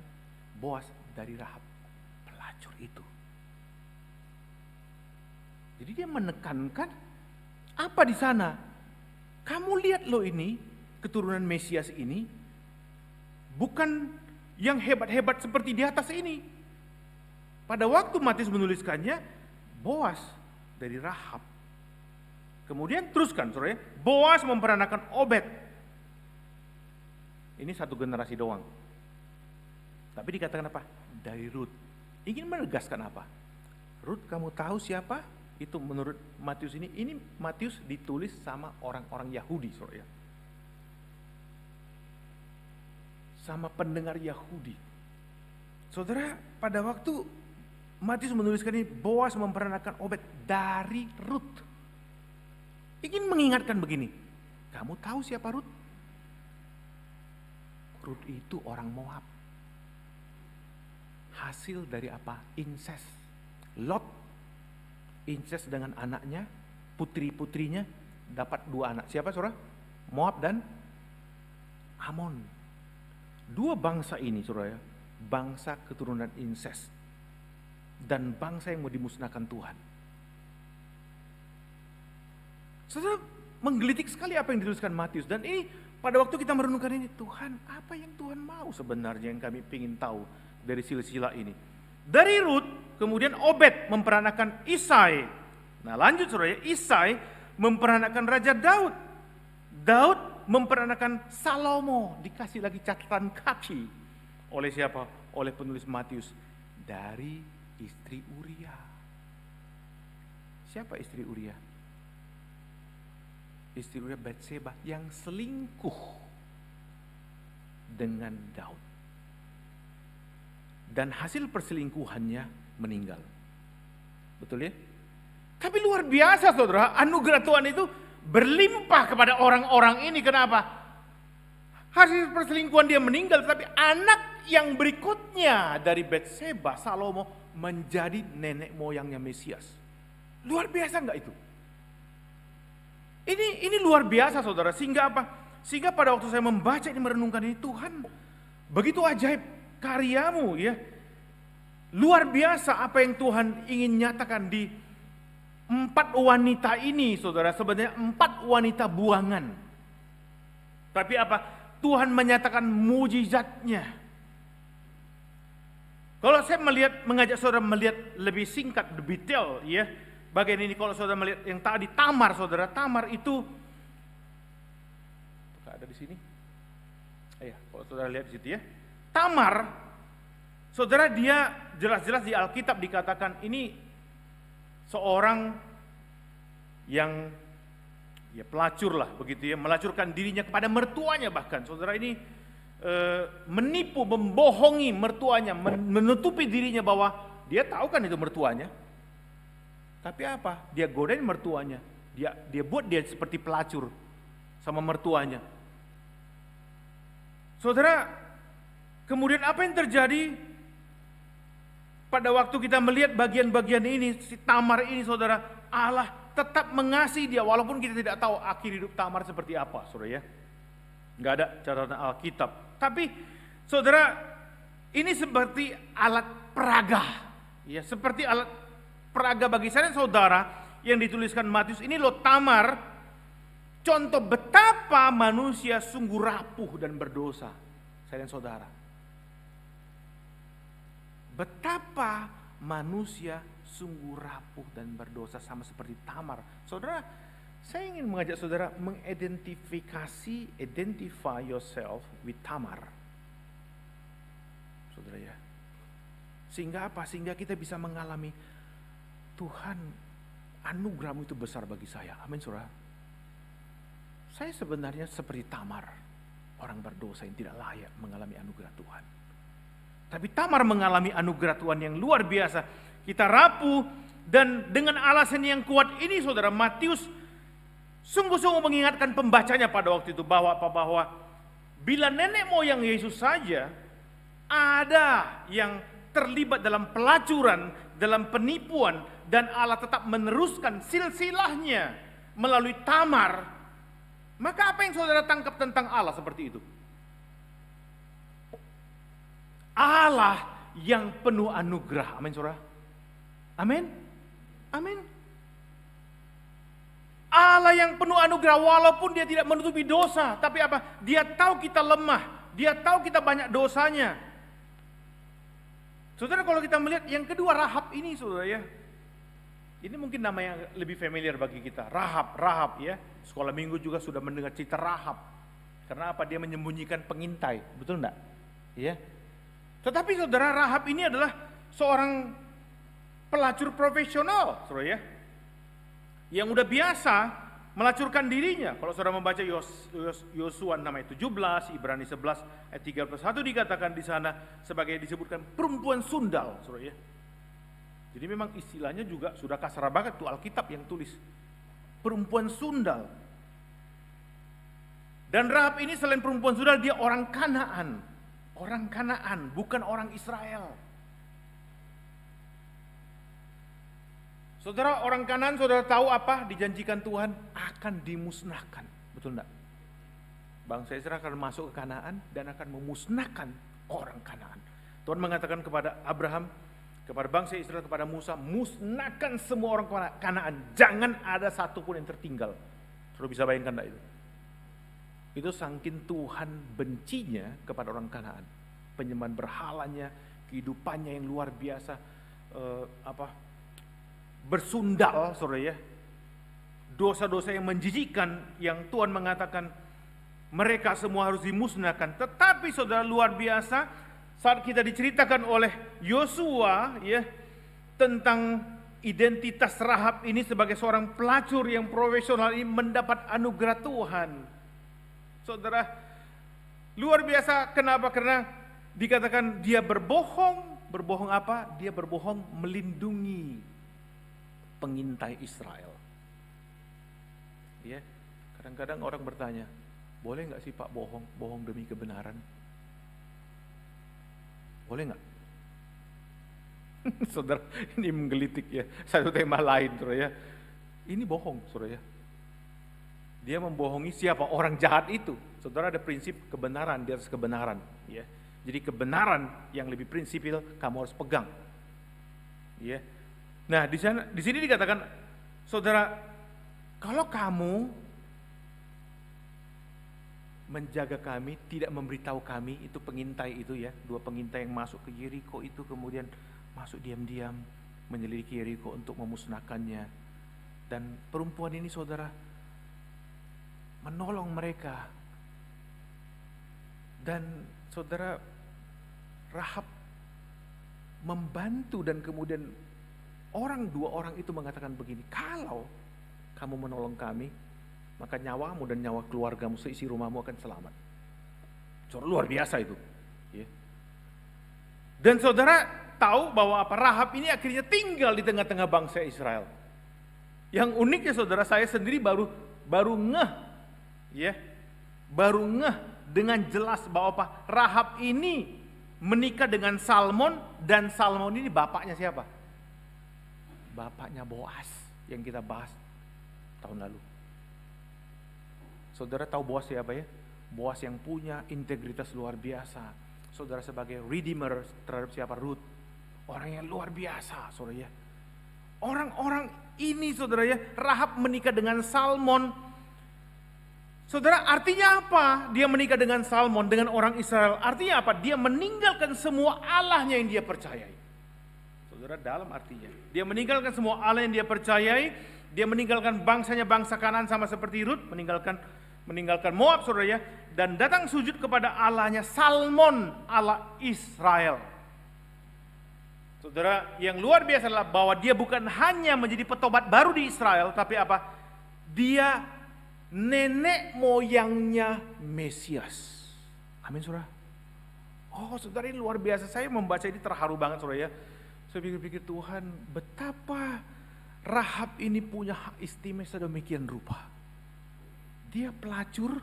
Boas dari Rahab, pelacur itu. Jadi dia menekankan apa di sana? Kamu lihat loh, ini keturunan Mesias ini bukan yang hebat-hebat seperti di atas ini. Pada waktu Matius menuliskannya, Boas dari Rahab. Kemudian teruskan, saudara, Boas memperanakan Obed. Ini satu generasi doang. Tapi dikatakan apa? Dari Ruth. Ingin menegaskan apa? Ruth, kamu tahu siapa? Itu menurut Matius ini Matius ditulis sama orang-orang Yahudi, saudara. Sama pendengar Yahudi. Saudara, pada waktu Matius menuliskan ini, Boas memperanakan Obed dari Ruth. Ingin mengingatkan begini, kamu tahu siapa Ruth? Ruth itu orang Moab. Hasil dari apa? Incest. Lot incest dengan anaknya, putri-putrinya, dapat 2 anak. Siapa saudara? Moab dan Amon. 2 bangsa ini saudara, bangsa keturunan incest. Dan bangsa yang mau dimusnahkan Tuhan. Saudara, menggelitik sekali apa yang dituliskan Matius. Dan ini pada waktu kita merenungkan ini, Tuhan, apa yang Tuhan mau sebenarnya yang kami ingin tahu dari silsilah ini. Dari Ruth, kemudian Obed memperanakan Isai. Nah lanjut saudara, Isai memperanakan Raja Daud. Daud memperanakan Salomo, dikasih lagi catatan kaki oleh siapa? Oleh penulis Matius, dari istri Uria. Siapa istri Uria? Istri Uria Batseba yang selingkuh dengan Daud. Dan hasil perselingkuhannya meninggal. Betul ya? Tapi luar biasa saudara, anugerah Tuhan itu berlimpah kepada orang-orang ini. Kenapa? Hasil perselingkuhan dia meninggal, tapi anak yang berikutnya dari Batseba, Salomo, menjadi nenek moyangnya Mesias. Luar biasa enggak itu? Ini luar biasa saudara, sehingga apa? Sehingga pada waktu saya membaca ini, merenungkan ini, Tuhan begitu ajaib karyamu ya. Luar biasa apa yang Tuhan ingin nyatakan di 4 wanita ini saudara, sebenarnya 4 wanita buangan. Tapi apa? Tuhan menyatakan mujizatnya. Kalau saya mengajak saudara melihat lebih singkat, detail ya. Bagian ini kalau saudara melihat yang tadi Tamar saudara, Tamar itu ada di sini. Ya, kalau saudara lihat di situ ya. Tamar, saudara, dia jelas-jelas di Alkitab dikatakan ini seorang yang ya pelacur lah begitu ya, melacurkan dirinya kepada mertuanya, bahkan saudara ini menipu, membohongi mertuanya, menutupi dirinya bahwa dia tahu kan itu mertuanya. Tapi apa? Dia godain mertuanya. Dia buat dia seperti pelacur sama mertuanya. Saudara, kemudian apa yang terjadi pada waktu kita melihat bagian-bagian ini, si Tamar ini saudara, Allah tetap mengasihi dia walaupun kita tidak tahu akhir hidup Tamar seperti apa, saudara ya. Enggak ada catatan Alkitab. Tapi saudara, ini seperti alat peraga. Ya, seperti alat peraga bagi saya dan saudara yang dituliskan Matius ini loh, Tamar. Contoh betapa manusia sungguh rapuh dan berdosa, saya dan saudara. Betapa manusia sungguh rapuh dan berdosa sama seperti Tamar. Saudara, saya ingin mengajak saudara identify yourself with Tamar. Saudara ya. Sehingga apa? Sehingga kita bisa mengalami, Tuhan, anugerah-Mu itu besar bagi saya. Amin saudara. Saya sebenarnya seperti Tamar, orang berdosa yang tidak layak mengalami anugerah Tuhan. Tapi Tamar mengalami anugerah Tuhan yang luar biasa. Kita rapuh, dan dengan alasan yang kuat ini saudara, Matius sungguh-sungguh mengingatkan pembacanya pada waktu itu bahwa bila nenek moyang Yesus saja ada yang terlibat dalam pelacuran, dalam penipuan, dan Allah tetap meneruskan silsilahnya melalui Tamar, maka apa yang saudara tangkap tentang Allah seperti itu? Allah yang penuh anugerah. Amin saudara. Amin. Amin. Allah yang penuh anugerah walaupun dia tidak menutupi dosa. Tapi apa? Dia tahu kita lemah. Dia tahu kita banyak dosanya. Saudara, kalau kita melihat yang kedua, Rahab ini saudara ya. Ini mungkin nama yang lebih familiar bagi kita. Rahab ya. Sekolah minggu juga sudah mendengar cerita Rahab. Karena apa? Dia menyembunyikan pengintai. Betul enggak? Ya. Tetapi saudara, Rahab ini adalah seorang pelacur profesional, saudara ya. Yang udah biasa melacurkan dirinya. Kalau saudara membaca Yosua 6 ayat 17, Ibrani 11 ayat 31 dikatakan di sana sebagai disebutkan perempuan sundal, saudara ya. Jadi memang istilahnya juga sudah kasar banget tuh Alkitab yang tulis. Perempuan sundal. Dan Rahab ini selain perempuan sundal, dia orang Kanaan. Orang Kanaan, bukan orang Israel. Saudara, orang Kanaan, saudara tahu apa dijanjikan Tuhan? Akan dimusnahkan. Betul enggak? Bangsa Israel akan masuk ke Kanaan dan akan memusnahkan orang Kanaan. Tuhan mengatakan kepada Abraham, kepada bangsa Israel, kepada Musa, musnahkan semua orang Kanaan. Jangan ada satupun yang tertinggal. Saudara bisa bayangkan enggak itu? Itu saking Tuhan bencinya kepada orang Kanaan. Penyembahan berhalanya, kehidupannya yang luar biasa, bersundal, saudara ya. dosa-dosa yang menjijikkan yang Tuhan mengatakan mereka semua harus dimusnahkan. Tetapi saudara, luar biasa saat kita diceritakan oleh Yosua ya tentang identitas Rahab ini sebagai seorang pelacur yang profesional ini mendapat anugerah Tuhan. Saudara, luar biasa. Kenapa? Karena dikatakan dia berbohong. Berbohong apa? Dia berbohong melindungi pengintai Israel. Ya, kadang-kadang orang bertanya, boleh nggak sih Pak bohong? Bohong demi kebenaran? Boleh nggak? Saudara, ini menggelitik ya. Satu tema lain, saudara ya. Ini bohong, saudara ya. Dia membohongi siapa? Orang jahat itu. Saudara, ada prinsip kebenaran di atas kebenaran. Ya. Jadi kebenaran yang lebih prinsipil kamu harus pegang. Ya. Nah, di sini dikatakan, saudara, kalau kamu menjaga kami, tidak memberitahu kami, itu pengintai itu ya, 2 pengintai yang masuk ke Yeriko itu kemudian masuk diam-diam menyelidiki Yeriko untuk memusnahkannya. Dan perempuan ini saudara menolong mereka. Dan saudara, Rahab membantu dan kemudian 2 orang itu mengatakan begini, kalau kamu menolong kami, maka nyawamu dan nyawa keluargamu seisi rumahmu akan selamat. Saudara, luar biasa itu. Ya. Dan saudara tahu bahwa apa? Rahab ini akhirnya tinggal di tengah-tengah bangsa Israel. Yang uniknya saudara, saya sendiri baru ngeh, ya, baru ngeh dengan jelas bahwa apa? Rahab ini menikah dengan Salmon, dan Salmon ini bapaknya siapa? Bapaknya Boas yang kita bahas tahun lalu. Saudara tahu Boas siapa ya? Boas yang punya integritas luar biasa. Saudara, sebagai redeemer terhadap siapa? Ruth. Orang yang luar biasa, saudara ya. Orang-orang ini saudara ya, Rahab menikah dengan Salmon. Saudara, artinya apa? Dia menikah dengan Salmon, dengan orang Israel. Artinya apa? Dia meninggalkan semua allahnya yang dia percayai. Saudara, dalam artinya, dia meninggalkan semua Allah yang dia percayai. Dia meninggalkan bangsanya, bangsa Kanaan, sama seperti Ruth, meninggalkan Moab, saudara ya, dan datang sujud kepada Allahnya Salmon, Allah Israel. Saudara, yang luar biasa adalah bahwa dia bukan hanya menjadi petobat baru di Israel, tapi apa? Dia nenek moyangnya Mesias. Amin, saudara. Oh, saudara, ini luar biasa. Saya membaca ini terharu banget, saudara ya. Saya pikir-pikir, Tuhan, betapa Rahab ini punya hak istimewa sedemikian rupa. Dia pelacur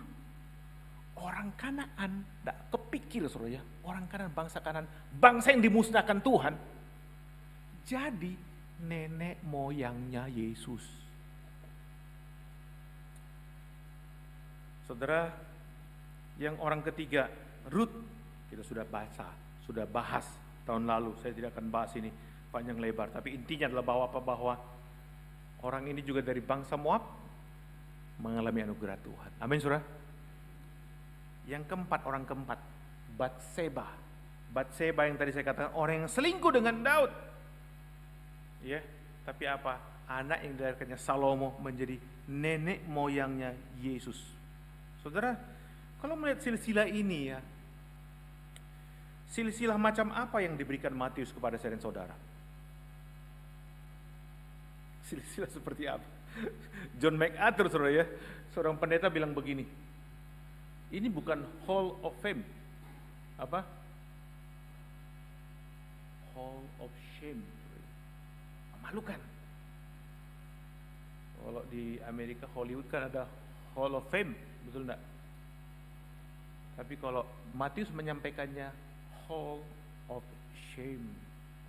orang Kanaan. Tidak kepikir, saudara ya. Orang Kanaan, bangsa Kanaan, bangsa yang dimusnahkan Tuhan, jadi nenek moyangnya Yesus. Saudara, yang orang ketiga, Ruth, kita sudah bahas tahun lalu. Saya tidak akan bahas ini panjang lebar, tapi intinya adalah bahwa orang ini juga dari bangsa Moab mengalami anugerah Tuhan. Amin, saudara. Yang keempat, orang keempat, Batseba. Batseba yang tadi saya katakan orang yang selingkuh dengan Daud. Ya, tapi apa? Anak yang dilahirkannya Salomo menjadi nenek moyangnya Yesus. Saudara, kalau melihat silsilah ini ya, silsilah macam apa yang diberikan Matius kepada saya dan saudara? Silsilah seperti apa? John MacArthur, saudara ya, seorang pendeta bilang begini, ini bukan Hall of Fame, apa? Hall of Shame, memalukan. Kalau di Amerika Hollywood kan ada Hall of Fame, betul enggak? Tapi kalau Matius menyampaikannya Hall of Shame.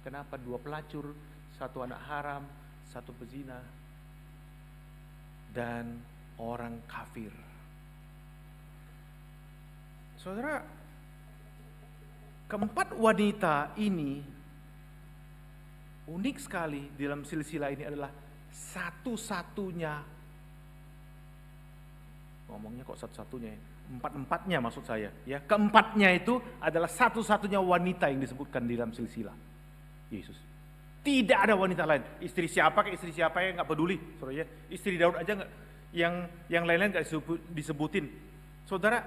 Kenapa? 2 pelacur, 1 anak haram, 1 pezina, dan orang kafir. Saudara, keempat wanita ini unik sekali dalam silsilah ini adalah satu-satunya, ngomongnya kok satu-satunya ya, 4-4-nya maksud saya ya, keempatnya itu adalah satu-satunya wanita yang disebutkan di dalam silsilah Yesus. Tidak ada wanita lain. Istri siapa ya nggak peduli, saudara ya. Istri Daud aja nggak, yang lain-lain nggak disebutin. Saudara,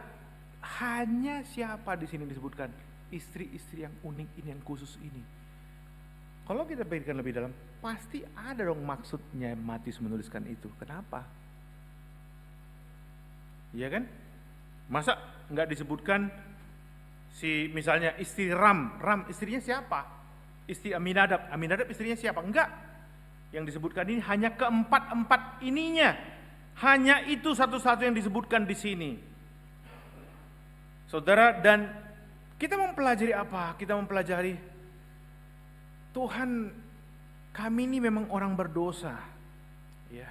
hanya siapa di sini disebutkan? Istri-istri yang unik ini, yang khusus ini. Kalau kita pikirkan lebih dalam, pasti ada dong maksudnya Matius menuliskan itu. Kenapa? Iya kan? Masa nggak disebutkan misalnya istri Ram istrinya siapa? Istri Aminadab istrinya siapa? Enggak. Yang disebutkan ini hanya keempat ininya. Hanya itu satu-satu yang disebutkan di sini. Saudara, dan kita mempelajari apa? Kita mempelajari Tuhan, kami ini memang orang berdosa, ya,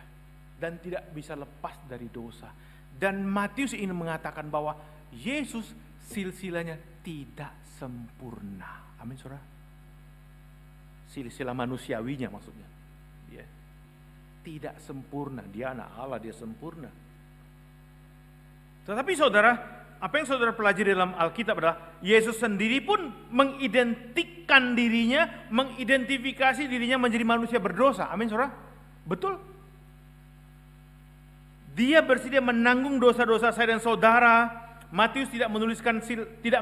dan tidak bisa lepas dari dosa. Dan Matius ingin mengatakan bahwa Yesus silsilahnya tidak sempurna. Amin, saudara. Silsilah manusiawinya maksudnya, ya, tidak sempurna. Dia anak Allah, dia sempurna. Tetapi saudara, apa yang saudara pelajari dalam Alkitab adalah Yesus sendiri pun mengidentifikasi dirinya menjadi manusia berdosa. Amin, saudara. Betul. Dia bersedia menanggung dosa-dosa saya dan saudara. Matius tidak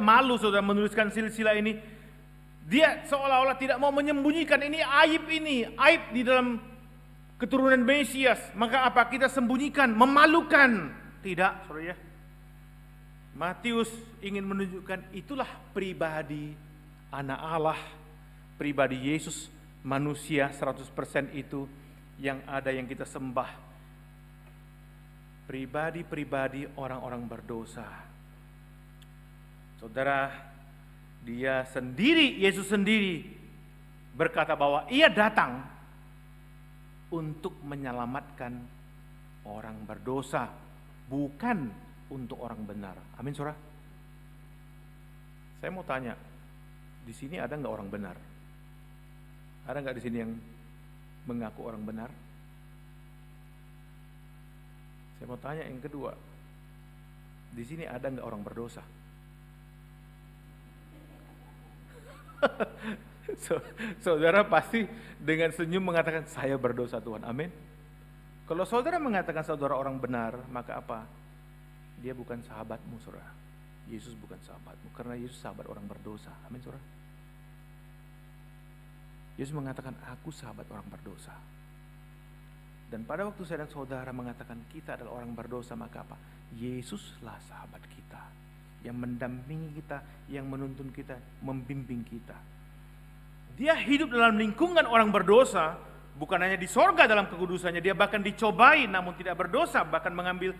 malu saudara menuliskan silsilah ini. Dia seolah-olah tidak mau menyembunyikan ini aib di dalam keturunan Mesias. Maka apa? Kita sembunyikan, memalukan. Tidak, saudara ya. Matius ingin menunjukkan itulah pribadi anak Allah, pribadi Yesus, manusia 100% itu yang ada yang kita sembah. Pribadi-pribadi orang-orang berdosa. Saudara, Yesus sendiri berkata bahwa ia datang untuk menyelamatkan orang berdosa, bukan untuk orang benar. Amin, saudara. Saya mau tanya, di sini ada nggak orang benar? Ada nggak di sini yang mengaku orang benar? Saya mau tanya yang kedua, di sini ada nggak orang berdosa? Saudara pasti dengan senyum mengatakan saya berdosa Tuhan, amin. Kalau saudara mengatakan saudara orang benar, maka apa? Dia bukan sahabatmu, saudara. Yesus bukan sahabatmu, karena Yesus sahabat orang berdosa, amin, saudara. Yesus mengatakan aku sahabat orang berdosa. Dan pada waktu saya dan saudara mengatakan kita adalah orang berdosa, maka apa? Yesuslah sahabat kita, yang mendampingi kita, yang menuntun kita, membimbing kita. Dia hidup dalam lingkungan orang berdosa, bukan hanya di sorga dalam kekudusannya, dia bahkan dicobai namun tidak berdosa, bahkan mengambil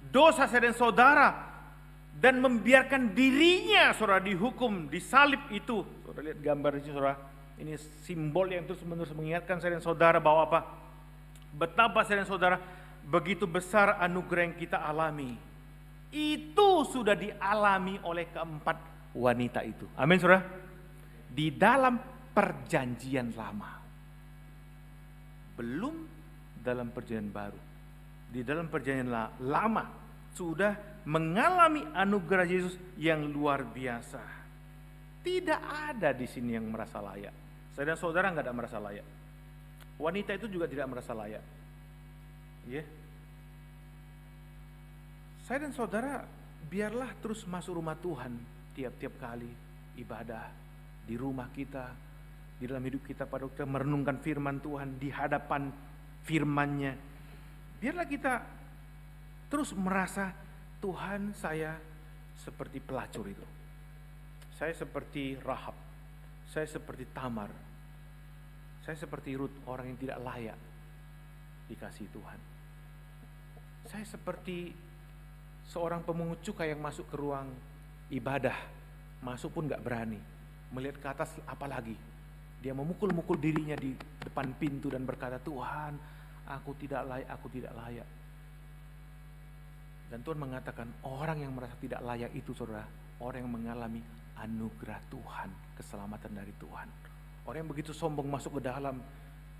dosa saya dan saudara, dan membiarkan dirinya, saudara, dihukum, disalib itu. Saudara lihat gambar ini, saudara, ini simbol yang terus-menerus mengingatkan saya dan saudara bahwa apa? Betapa saya dan saudara begitu besar anugerah yang kita alami. Itu sudah dialami oleh keempat wanita itu. Amin, saudara. Di dalam perjanjian lama. Belum dalam perjanjian baru. Di dalam perjanjian lama sudah mengalami anugerah Yesus yang luar biasa. Tidak ada di sini yang merasa layak. Saya dan saudara nggak ada merasa layak. Wanita itu juga tidak merasa layak. Ya. Saya dan saudara biarlah terus masuk rumah Tuhan tiap-tiap kali ibadah di rumah kita, di dalam hidup kita pada waktu merenungkan firman Tuhan, di hadapan firman-Nya. Biarlah kita terus merasa Tuhan, saya seperti pelacur itu. Saya seperti Rahab. Saya seperti Tamar. Saya seperti Rut, orang yang tidak layak dikasih Tuhan. Saya seperti seorang pemungut cukai yang masuk ke ruang ibadah, masuk pun gak berani, melihat ke atas apalagi. Dia memukul-mukul dirinya di depan pintu dan berkata, Tuhan, aku tidak layak. Dan Tuhan mengatakan orang yang merasa tidak layak itu, saudara, orang yang mengalami anugerah Tuhan, keselamatan dari Tuhan. Orang yang begitu sombong masuk ke dalam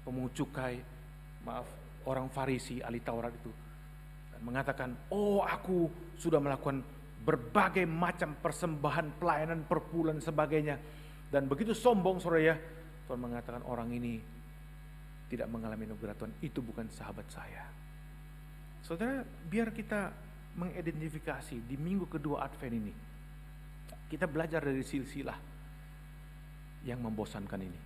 pemungut cukai, orang Farisi, ahli Taurat itu, mengatakan, oh aku sudah melakukan berbagai macam persembahan, pelayanan, perpuluhan, sebagainya. Dan begitu sombong, saudara ya, Tuhan mengatakan orang ini tidak mengalami anugerah Tuhan, itu bukan sahabat saya. Saudara, biar kita mengidentifikasi di minggu kedua Advent ini, kita belajar dari silsilah yang membosankan ini,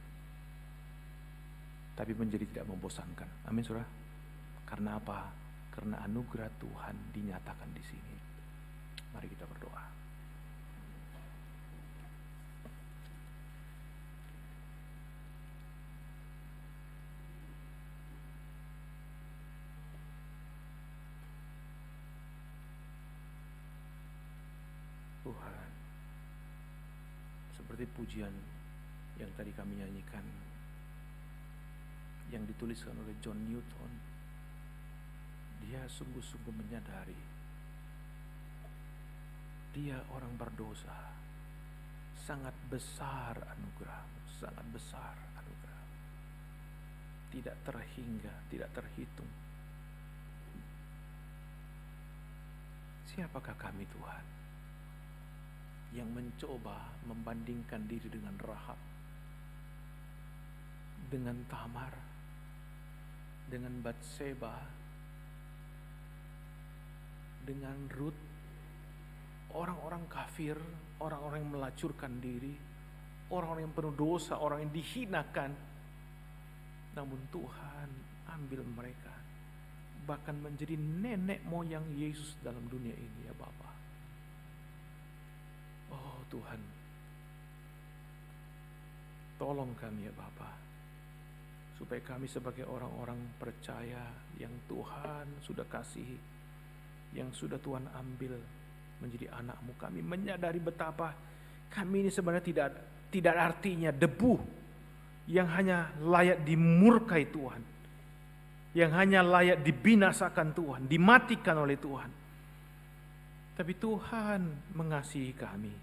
tapi menjadi tidak membosankan. Amin, saudara. Karena apa? Karena anugerah Tuhan dinyatakan di sini. Mari kita berdoa. Tuhan, seperti pujian yang tadi kami nyanyikan, yang dituliskan oleh John Newton, dia sungguh-sungguh menyadari dia orang berdosa, sangat besar anugerah-Mu, sangat besar anugerah, tidak terhingga, tidak terhitung. Siapakah kami, Tuhan, yang mencoba membandingkan diri dengan Rahab, dengan Tamar, dengan Batseba, dengan Ruth, orang-orang kafir, orang-orang yang melacurkan diri, orang-orang yang penuh dosa, orang yang dihinakan. Namun Tuhan ambil mereka, bahkan menjadi nenek moyang Yesus dalam dunia ini, ya Bapa. Oh Tuhan, tolong kami ya Bapa, supaya kami sebagai orang-orang percaya yang Tuhan sudah kasihi, yang sudah Tuhan ambil menjadi anak-Mu, kami menyadari betapa kami ini sebenarnya tidak artinya debu yang hanya layak dimurkai Tuhan, yang hanya layak dibinasakan Tuhan, dimatikan oleh Tuhan. Tapi Tuhan mengasihi kami,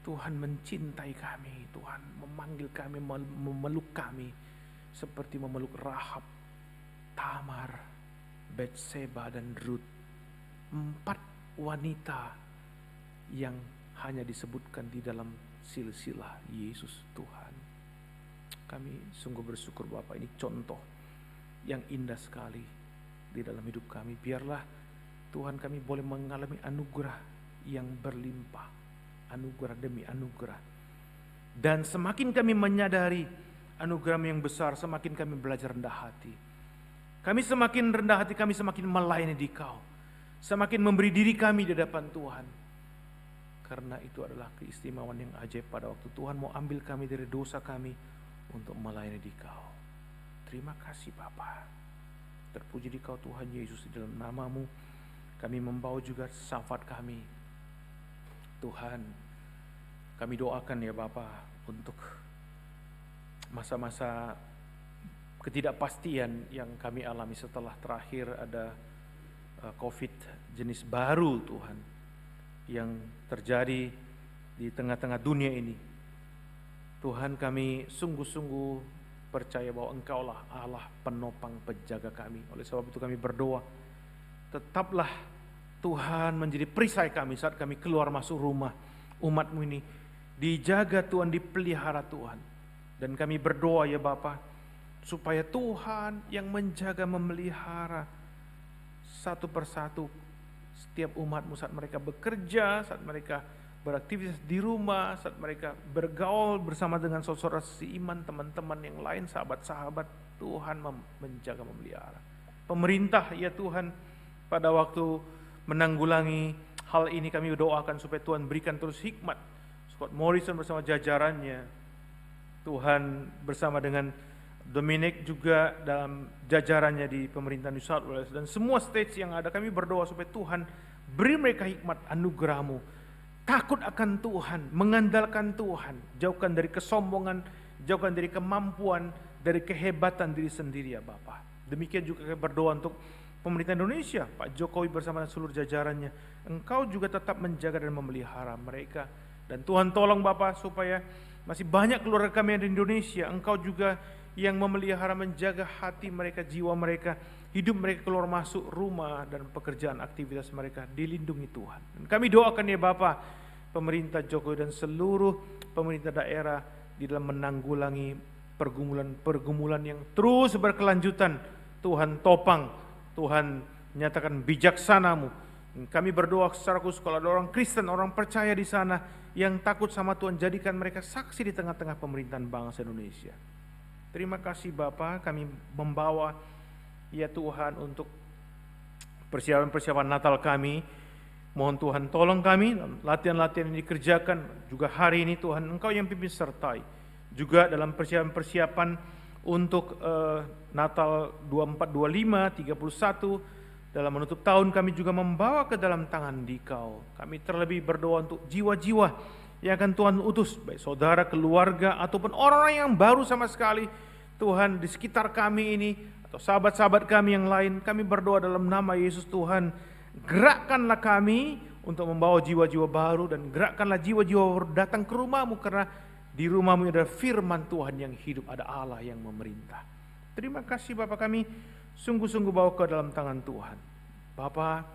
Tuhan mencintai kami, Tuhan memanggil kami, memeluk kami seperti memeluk Rahab, Tamar, Batseba dan Ruth, 4 wanita yang hanya disebutkan di dalam silsilah Yesus Tuhan. Kami sungguh bersyukur Bapak, ini contoh yang indah sekali di dalam hidup kami. Biarlah Tuhan kami boleh mengalami anugerah yang berlimpah, anugerah demi anugerah. Dan semakin kami menyadari anugerah yang besar, semakin kami belajar rendah hati. Kami semakin rendah hati, kami semakin melayani di Kau, semakin memberi diri kami di hadapan Tuhan. Karena itu adalah keistimewaan yang ajaib pada waktu Tuhan mau ambil kami dari dosa kami untuk melayani di Kau. Terima kasih Bapa. Terpuji di Kau Tuhan Yesus, di dalam nama-Mu kami membawa juga syafaat kami. Tuhan, kami doakan ya Bapa untuk masa-masa ketidakpastian yang kami alami setelah terakhir ada COVID jenis baru Tuhan yang terjadi di tengah-tengah dunia ini. Tuhan, kami sungguh-sungguh percaya bahwa Engkaulah Allah penopang penjaga kami. Oleh sebab itu kami berdoa, tetaplah Tuhan menjadi perisai kami saat kami keluar masuk rumah umat-Mu ini. Dijaga Tuhan, dipelihara Tuhan. Dan kami berdoa ya Bapa, supaya Tuhan yang menjaga, memelihara satu persatu setiap umat-Mu saat mereka bekerja, saat mereka beraktivitas di rumah, saat mereka bergaul bersama dengan saudara seiman, teman-teman yang lain, sahabat-sahabat. Tuhan menjaga, memelihara. Pemerintah ya Tuhan, pada waktu menanggulangi hal ini kami doakan supaya Tuhan berikan terus hikmat. Scott Morrison bersama jajarannya, Tuhan bersama dengan Dominic juga dalam jajarannya di pemerintahan New South Wales dan semua stage yang ada, kami berdoa supaya Tuhan beri mereka hikmat anugerah-Mu, takut akan Tuhan, mengandalkan Tuhan, jauhkan dari kesombongan, jauhkan dari kemampuan, dari kehebatan diri sendiri ya Bapa. Demikian juga kami berdoa untuk pemerintah Indonesia, Pak Jokowi bersama seluruh jajarannya. Engkau juga tetap menjaga dan memelihara mereka. Dan Tuhan tolong Bapak supaya masih banyak keluarga kami di Indonesia, Engkau juga yang memelihara, menjaga hati mereka, jiwa mereka, hidup mereka, keluar masuk rumah dan pekerjaan aktivitas mereka dilindungi Tuhan. Dan kami doakan ya Bapak, pemerintah Jokowi dan seluruh pemerintah daerah, di dalam menanggulangi pergumulan-pergumulan yang terus berkelanjutan. Tuhan topang, Tuhan nyatakan bijaksanamu. Kami berdoa secara khusus kalau ada orang Kristen, orang percaya di sana yang takut sama Tuhan, jadikan mereka saksi di tengah-tengah pemerintahan bangsa Indonesia. Terima kasih Bapa, kami membawa ya Tuhan untuk persiapan-persiapan Natal kami. Mohon Tuhan tolong kami dalam latihan-latihan yang dikerjakan. Juga hari ini Tuhan Engkau yang pimpin sertai. Juga dalam persiapan-persiapan untuk Natal 24, 25, 31. Dalam menutup tahun kami juga membawa ke dalam tangan Dikau. Kami terlebih berdoa untuk jiwa-jiwa yang akan Tuhan utus. Baik saudara, keluarga, ataupun orang-orang yang baru sama sekali. Tuhan di sekitar kami ini. Atau sahabat-sahabat kami yang lain. Kami berdoa dalam nama Yesus Tuhan. Gerakkanlah kami untuk membawa jiwa-jiwa baru. Dan gerakkanlah jiwa-jiwa baru datang ke rumahmu. Karena di rumahmu ada firman Tuhan yang hidup. Ada Allah yang memerintah. Terima kasih Bapa, kami sungguh-sungguh bawa ke dalam tangan Tuhan. Bapa,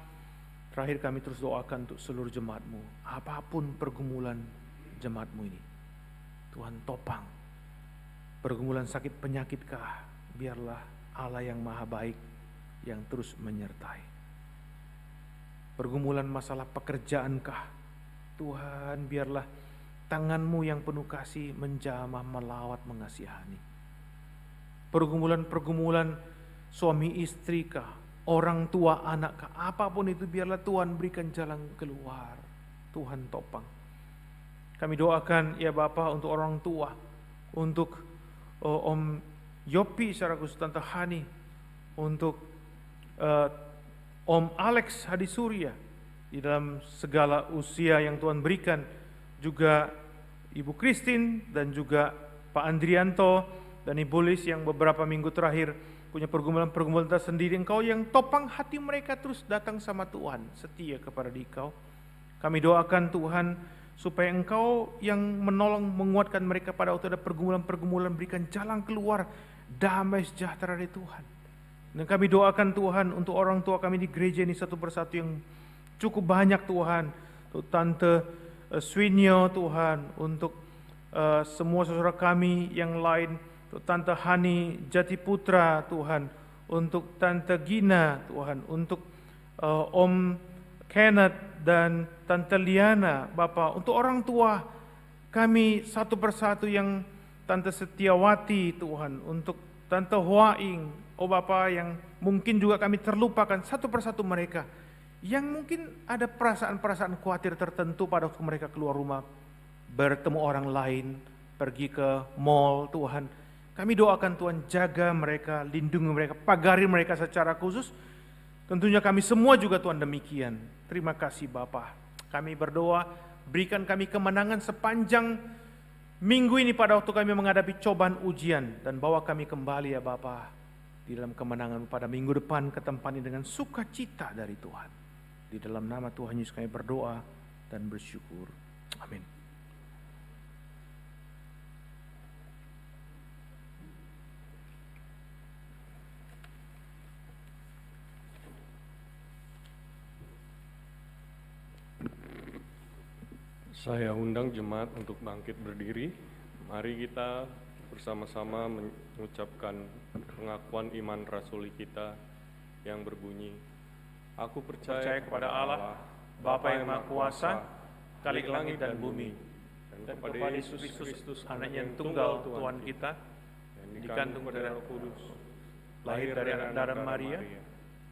terakhir kami terus doakan untuk seluruh jemaat-Mu. Apapun pergumulan jemaat-Mu ini, Tuhan topang. Pergumulan sakit penyakitkah, biarlah Allah yang maha baik yang terus menyertai. Pergumulan masalah pekerjaankah, Tuhan biarlah tangan-Mu yang penuh kasih menjamah, melawat, mengasihani. Pergumulan-pergumulan suami istri kah, orang tua anak kah, apapun itu biarlah Tuhan berikan jalan keluar. Tuhan topang. Kami doakan ya Bapa untuk orang tua, untuk Om Yopi secara khusus, Tante Hani, untuk Om Alex Hadi Surya di dalam segala usia yang Tuhan berikan, juga Ibu Christine dan juga Pak Andrianto dan Ibu Lis yang beberapa minggu terakhir punya pergumulan-pergumulan tersendiri. Engkau yang topang hati mereka terus datang sama Tuhan, setia kepada Dikau. Kami doakan Tuhan supaya Engkau yang menolong, menguatkan mereka pada waktu ada pergumulan-pergumulan, berikan jalan keluar, damai sejahtera dari Tuhan. Dan kami doakan Tuhan untuk orang tua kami di gereja ini satu persatu yang cukup banyak Tuhan. Untuk Tante Swinyo Tuhan, untuk semua saudara kami yang lain, untuk Tante Hani Jatiputra Tuhan, untuk Tante Gina Tuhan, untuk Om Kenneth dan Tante Liana Bapak, untuk orang tua kami satu persatu yang Tante Setiawati Tuhan, untuk Tante Huaing, oh Bapak yang mungkin juga kami terlupakan satu persatu mereka, yang mungkin ada perasaan-perasaan khawatir tertentu pada waktu mereka keluar rumah, bertemu orang lain, pergi ke mall Tuhan. Kami doakan Tuhan jaga mereka, lindungi mereka, pagari mereka secara khusus. Tentunya kami semua juga Tuhan demikian. Terima kasih Bapa. Kami berdoa, berikan kami kemenangan sepanjang minggu ini pada waktu kami menghadapi cobaan ujian. Dan bawa kami kembali ya Bapa di dalam kemenangan pada minggu depan ke tempat ini dengan sukacita dari Tuhan. Di dalam nama Tuhan Yesus kami berdoa dan bersyukur. Amin. Saya undang jemaat untuk bangkit berdiri. Mari kita bersama-sama mengucapkan pengakuan iman rasuli kita yang berbunyi, Aku percaya kepada Allah, Bapa yang Maha Kuasa, Khalik langit dan bumi, dan kepada Yesus Kristus, Anaknya yang tunggal Tuhan kita, yang dikandung dari Roh Kudus, lahir dari anak darah Maria,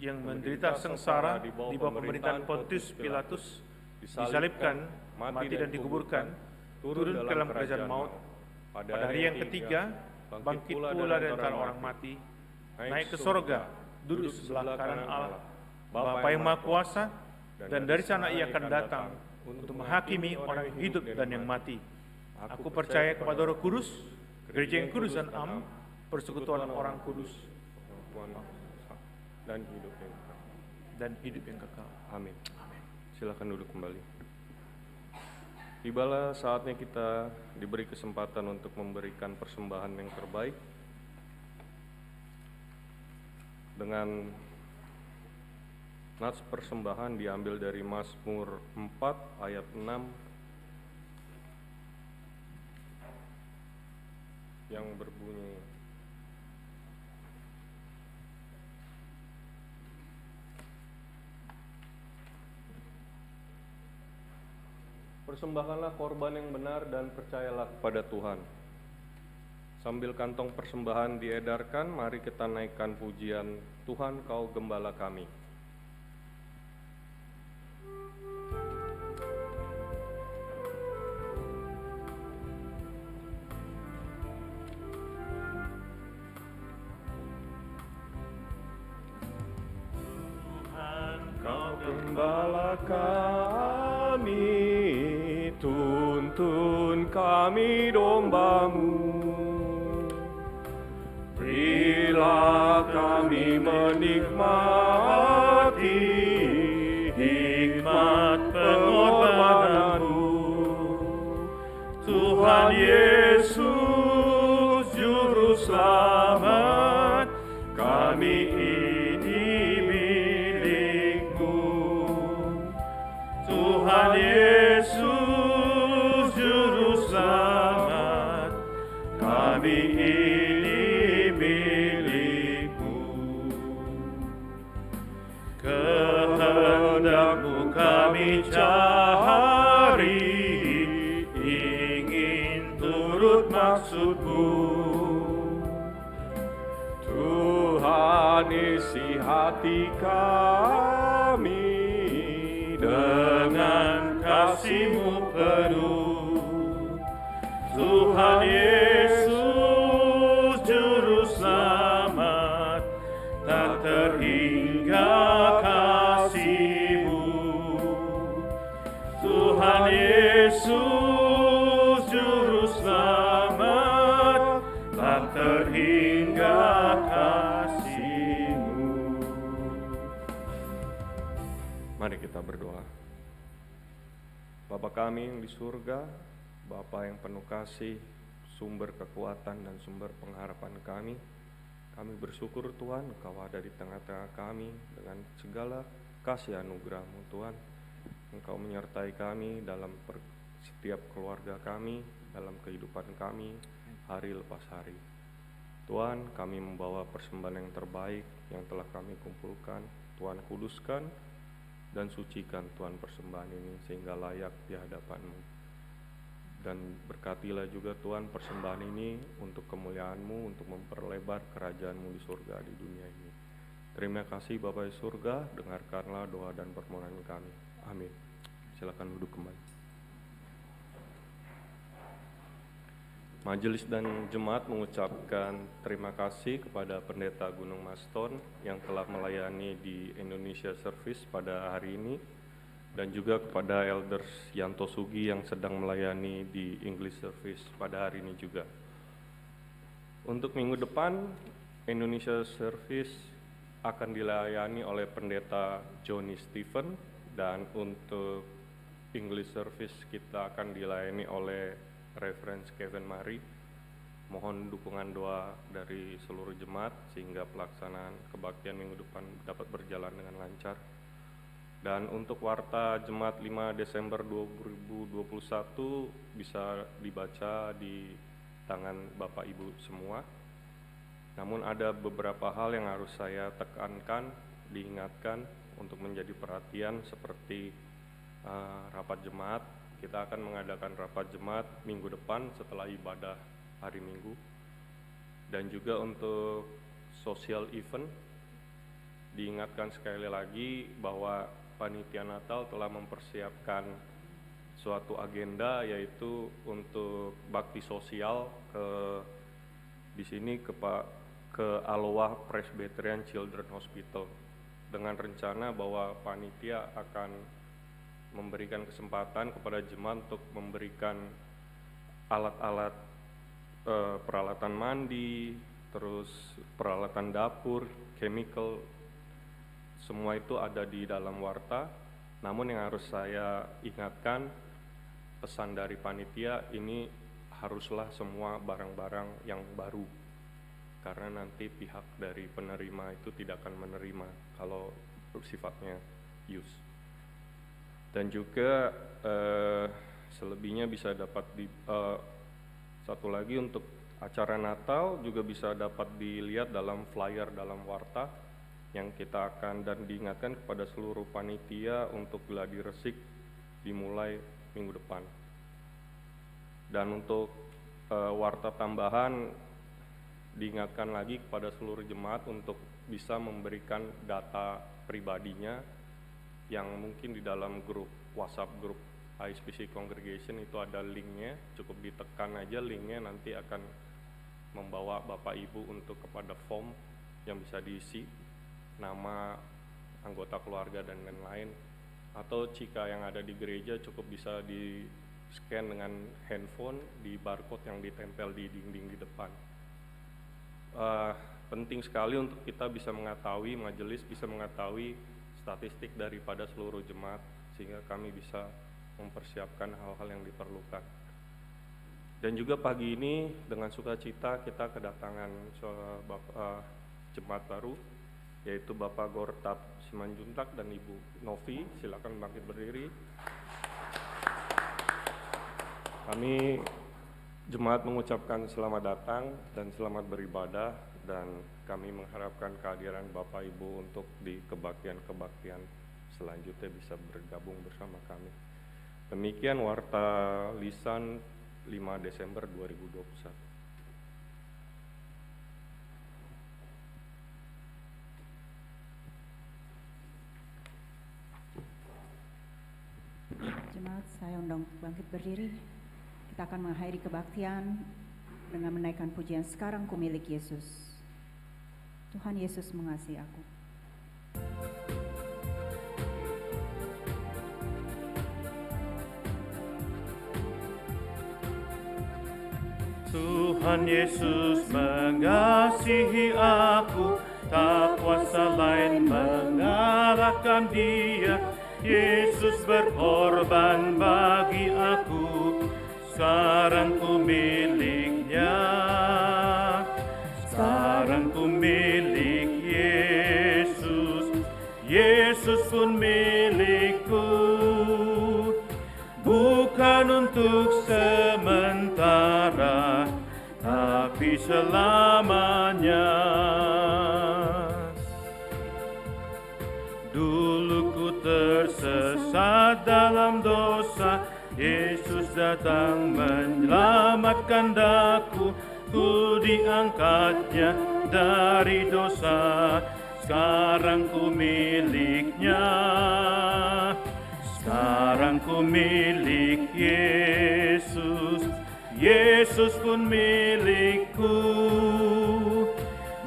yang menderita sengsara di bawah pemerintahan Pontius Pilatus, disalibkan, mati dan dikuburkan, turun ke dalam kerajaan maut, pada hari yang ketiga bangkit pula dari antara orang mati, naik ke sorga, duduk sebelah kanan Allah, Bapa yang Maha Kuasa, dan dari sana Ia akan datang untuk menghakimi orang yang hidup dan yang mati. Aku percaya kepada Roh Kudus, gereja yang kudus dan am, persekutuan orang kudus, dan hidup yang kekal. Amin. Silakan duduk kembali. Tibalah saatnya kita diberi kesempatan untuk memberikan persembahan yang terbaik dengan nats persembahan diambil dari Mazmur 4 ayat 6. yang berbunyi, persembahkanlah korban yang benar dan percayalah kepada Tuhan. Sambil kantong persembahan diedarkan, mari kita naikkan pujian Tuhan Kau Gembala kami. Kau Gembala kami, tuntun kami domba-Mu. Berilah kami menikmati hikmat pengorbanan-Mu. Tuhan Yesus, Juru Selamat, kami ini milik-Mu. Tuhan Yesus, Juru Selamat, kami ini milik-Mu. Kehendak-Mu kami cari, ingin turut maksud-Mu. Tuhan, isi hati kami dengan kasih-Mu penuh. Tuhan Yesus, Juru Selamat, tak terhingga kasih-Mu. Tuhan Yesus, Juru Selamat, tak terhingga kasih-Mu. Mari kita berdoa. Bapa kami yang di surga, Bapa yang penuh kasih, sumber kekuatan dan sumber pengharapan kami bersyukur Tuhan Engkau ada di tengah-tengah kami dengan segala kasih anugerah-Mu Tuhan. Engkau menyertai kami dalam setiap keluarga kami, dalam kehidupan kami, hari lepas hari. Tuhan, kami membawa persembahan yang terbaik yang telah kami kumpulkan. Tuhan, kuduskan dan sucikan Tuhan persembahan ini sehingga layak di hadapan-Mu. Dan berkatilah juga Tuhan persembahan ini untuk kemuliaan-Mu, untuk memperlebar kerajaan-Mu di surga, di dunia ini. Terima kasih Bapa di surga, dengarkanlah doa dan permohonan kami. Amin. Silakan duduk kembali. Majelis dan jemaat mengucapkan terima kasih kepada Pendeta Gunung Maston yang telah melayani di Indonesia Service pada hari ini, dan juga kepada Elders Yanto Sugi yang sedang melayani di English Service pada hari ini juga. Untuk minggu depan, Indonesia Service akan dilayani oleh Pendeta Johnny Stephen, dan untuk English Service kita akan dilayani oleh Reverend Kevin Mari. Mohon dukungan doa dari seluruh jemaat sehingga pelaksanaan kebaktian minggu depan dapat berjalan dengan lancar. Dan untuk warta Jemaat 5 Desember 2021 bisa dibaca di tangan Bapak Ibu semua. Namun ada beberapa hal yang harus saya tekankan, diingatkan untuk menjadi perhatian seperti rapat jemaat. Kita akan mengadakan rapat jemaat minggu depan setelah ibadah hari Minggu. Dan juga untuk social event, diingatkan sekali lagi bahwa Panitia Natal telah mempersiapkan suatu agenda, yaitu untuk bakti sosial di sini ke Aloha Presbyterian Children Hospital, dengan rencana bahwa panitia akan memberikan kesempatan kepada jemaat untuk memberikan alat-alat peralatan mandi, terus peralatan dapur, chemical, semua itu ada di dalam warta. Namun yang harus saya ingatkan, pesan dari panitia ini haruslah semua barang-barang yang baru, karena nanti pihak dari penerima itu tidak akan menerima kalau sifatnya use. Dan juga selebihnya bisa dapat satu lagi untuk acara Natal juga bisa dapat dilihat dalam flyer dalam warta yang kita akan dan diingatkan kepada seluruh panitia untuk gladi resik dimulai minggu depan. Dan untuk warta tambahan diingatkan lagi kepada seluruh jemaat untuk bisa memberikan data pribadinya yang mungkin di dalam grup WhatsApp grup HSBC Congregation itu ada linknya, cukup ditekan aja linknya, nanti akan membawa Bapak Ibu untuk kepada form yang bisa diisi nama anggota keluarga dan lain-lain, atau jika yang ada di gereja cukup bisa di scan dengan handphone di barcode yang ditempel di dinding di depan. Penting sekali untuk kita bisa mengetahui, majelis bisa mengetahui statistik daripada seluruh jemaat sehingga kami bisa mempersiapkan hal-hal yang diperlukan. Dan juga pagi ini dengan sukacita kita kedatangan jemaat baru, yaitu Bapak Gortab Simanjuntak dan Ibu Novi. Silakan bangkit berdiri. Kami jemaat mengucapkan selamat datang dan selamat beribadah, dan kami mengharapkan kehadiran Bapak Ibu untuk di kebaktian-kebaktian selanjutnya bisa bergabung bersama kami. Demikian warta lisan 5 Desember 2021. Jemaat, saya undang bangkit berdiri. Kita akan mengakhiri kebaktian dengan menaikkan pujian Sekarang Ku Milik Yesus. Tuhan Yesus mengasihi aku. Tuhan Yesus mengasihi aku, tak kuasa lain mengalahkan Dia. Yesus berkorban bagi aku, sekarang ku miliknya. Sekarang ku milik Yesus, Yesus pun milikku. Bukan untuk sementara, tapi selamanya. Dulu ku tersesat dalam dosa, Yesus datang menyelamatkan daku. Ku diangkatnya dari dosa, sekarang ku miliknya. Sekarang ku milik Yesus, Yesus pun milikku.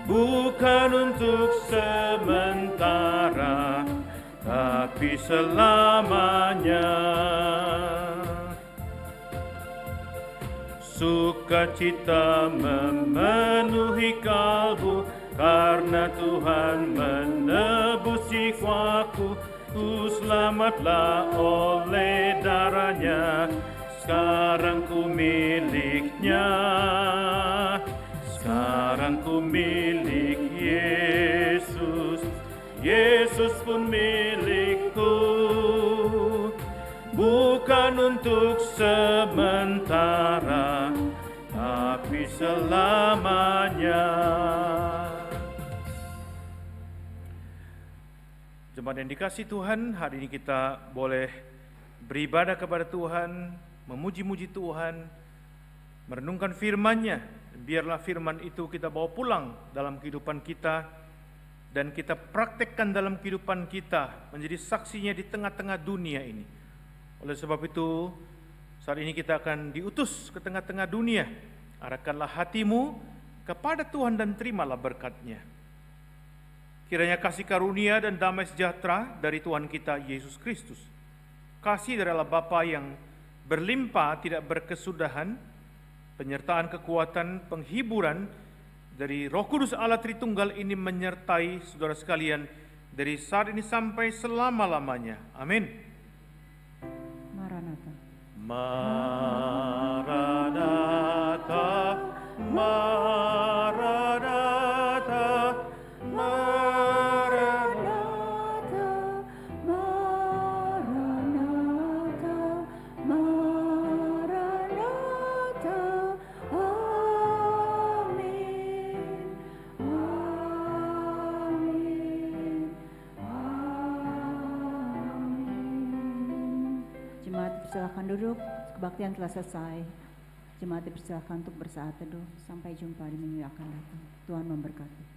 Bukan untuk sementara, tapi selamanya. Sukacita memenuhi kalbu, karena Tuhan menebus jiwaku. Ku selamatlah oleh darahnya, sekarang ku miliknya. Sekarang ku milik Yesus, Yesus pun milikku. Bukan untuk sementara, tapi selamanya. Jemaat yang dikasihi Tuhan, hari ini kita boleh beribadah kepada Tuhan, memuji-muji Tuhan, merenungkan firman-Nya. Biarlah firman itu kita bawa pulang dalam kehidupan kita, dan kita praktekkan dalam kehidupan kita, menjadi saksinya di tengah-tengah dunia ini. Oleh sebab itu, saat ini kita akan diutus ke tengah-tengah dunia. Arahkanlah hatimu kepada Tuhan dan terimalah berkat-Nya. Kiranya kasih karunia dan damai sejahtera dari Tuhan kita Yesus Kristus, kasih dari Allah Bapa yang berlimpah tidak berkesudahan, penyertaan kekuatan, penghiburan dari Roh Kudus Allah Tritunggal ini menyertai saudara sekalian dari saat ini sampai selama-lamanya. Amin. Maranatha. Maranatha, Maranatha, Maranatha, Maranatha, Maranatha, duduk, kebaktian telah selesai. Jemaat dipersilakan untuk bersaat teduh. Sampai jumpa di minggu yang akan datang. Tuhan memberkati.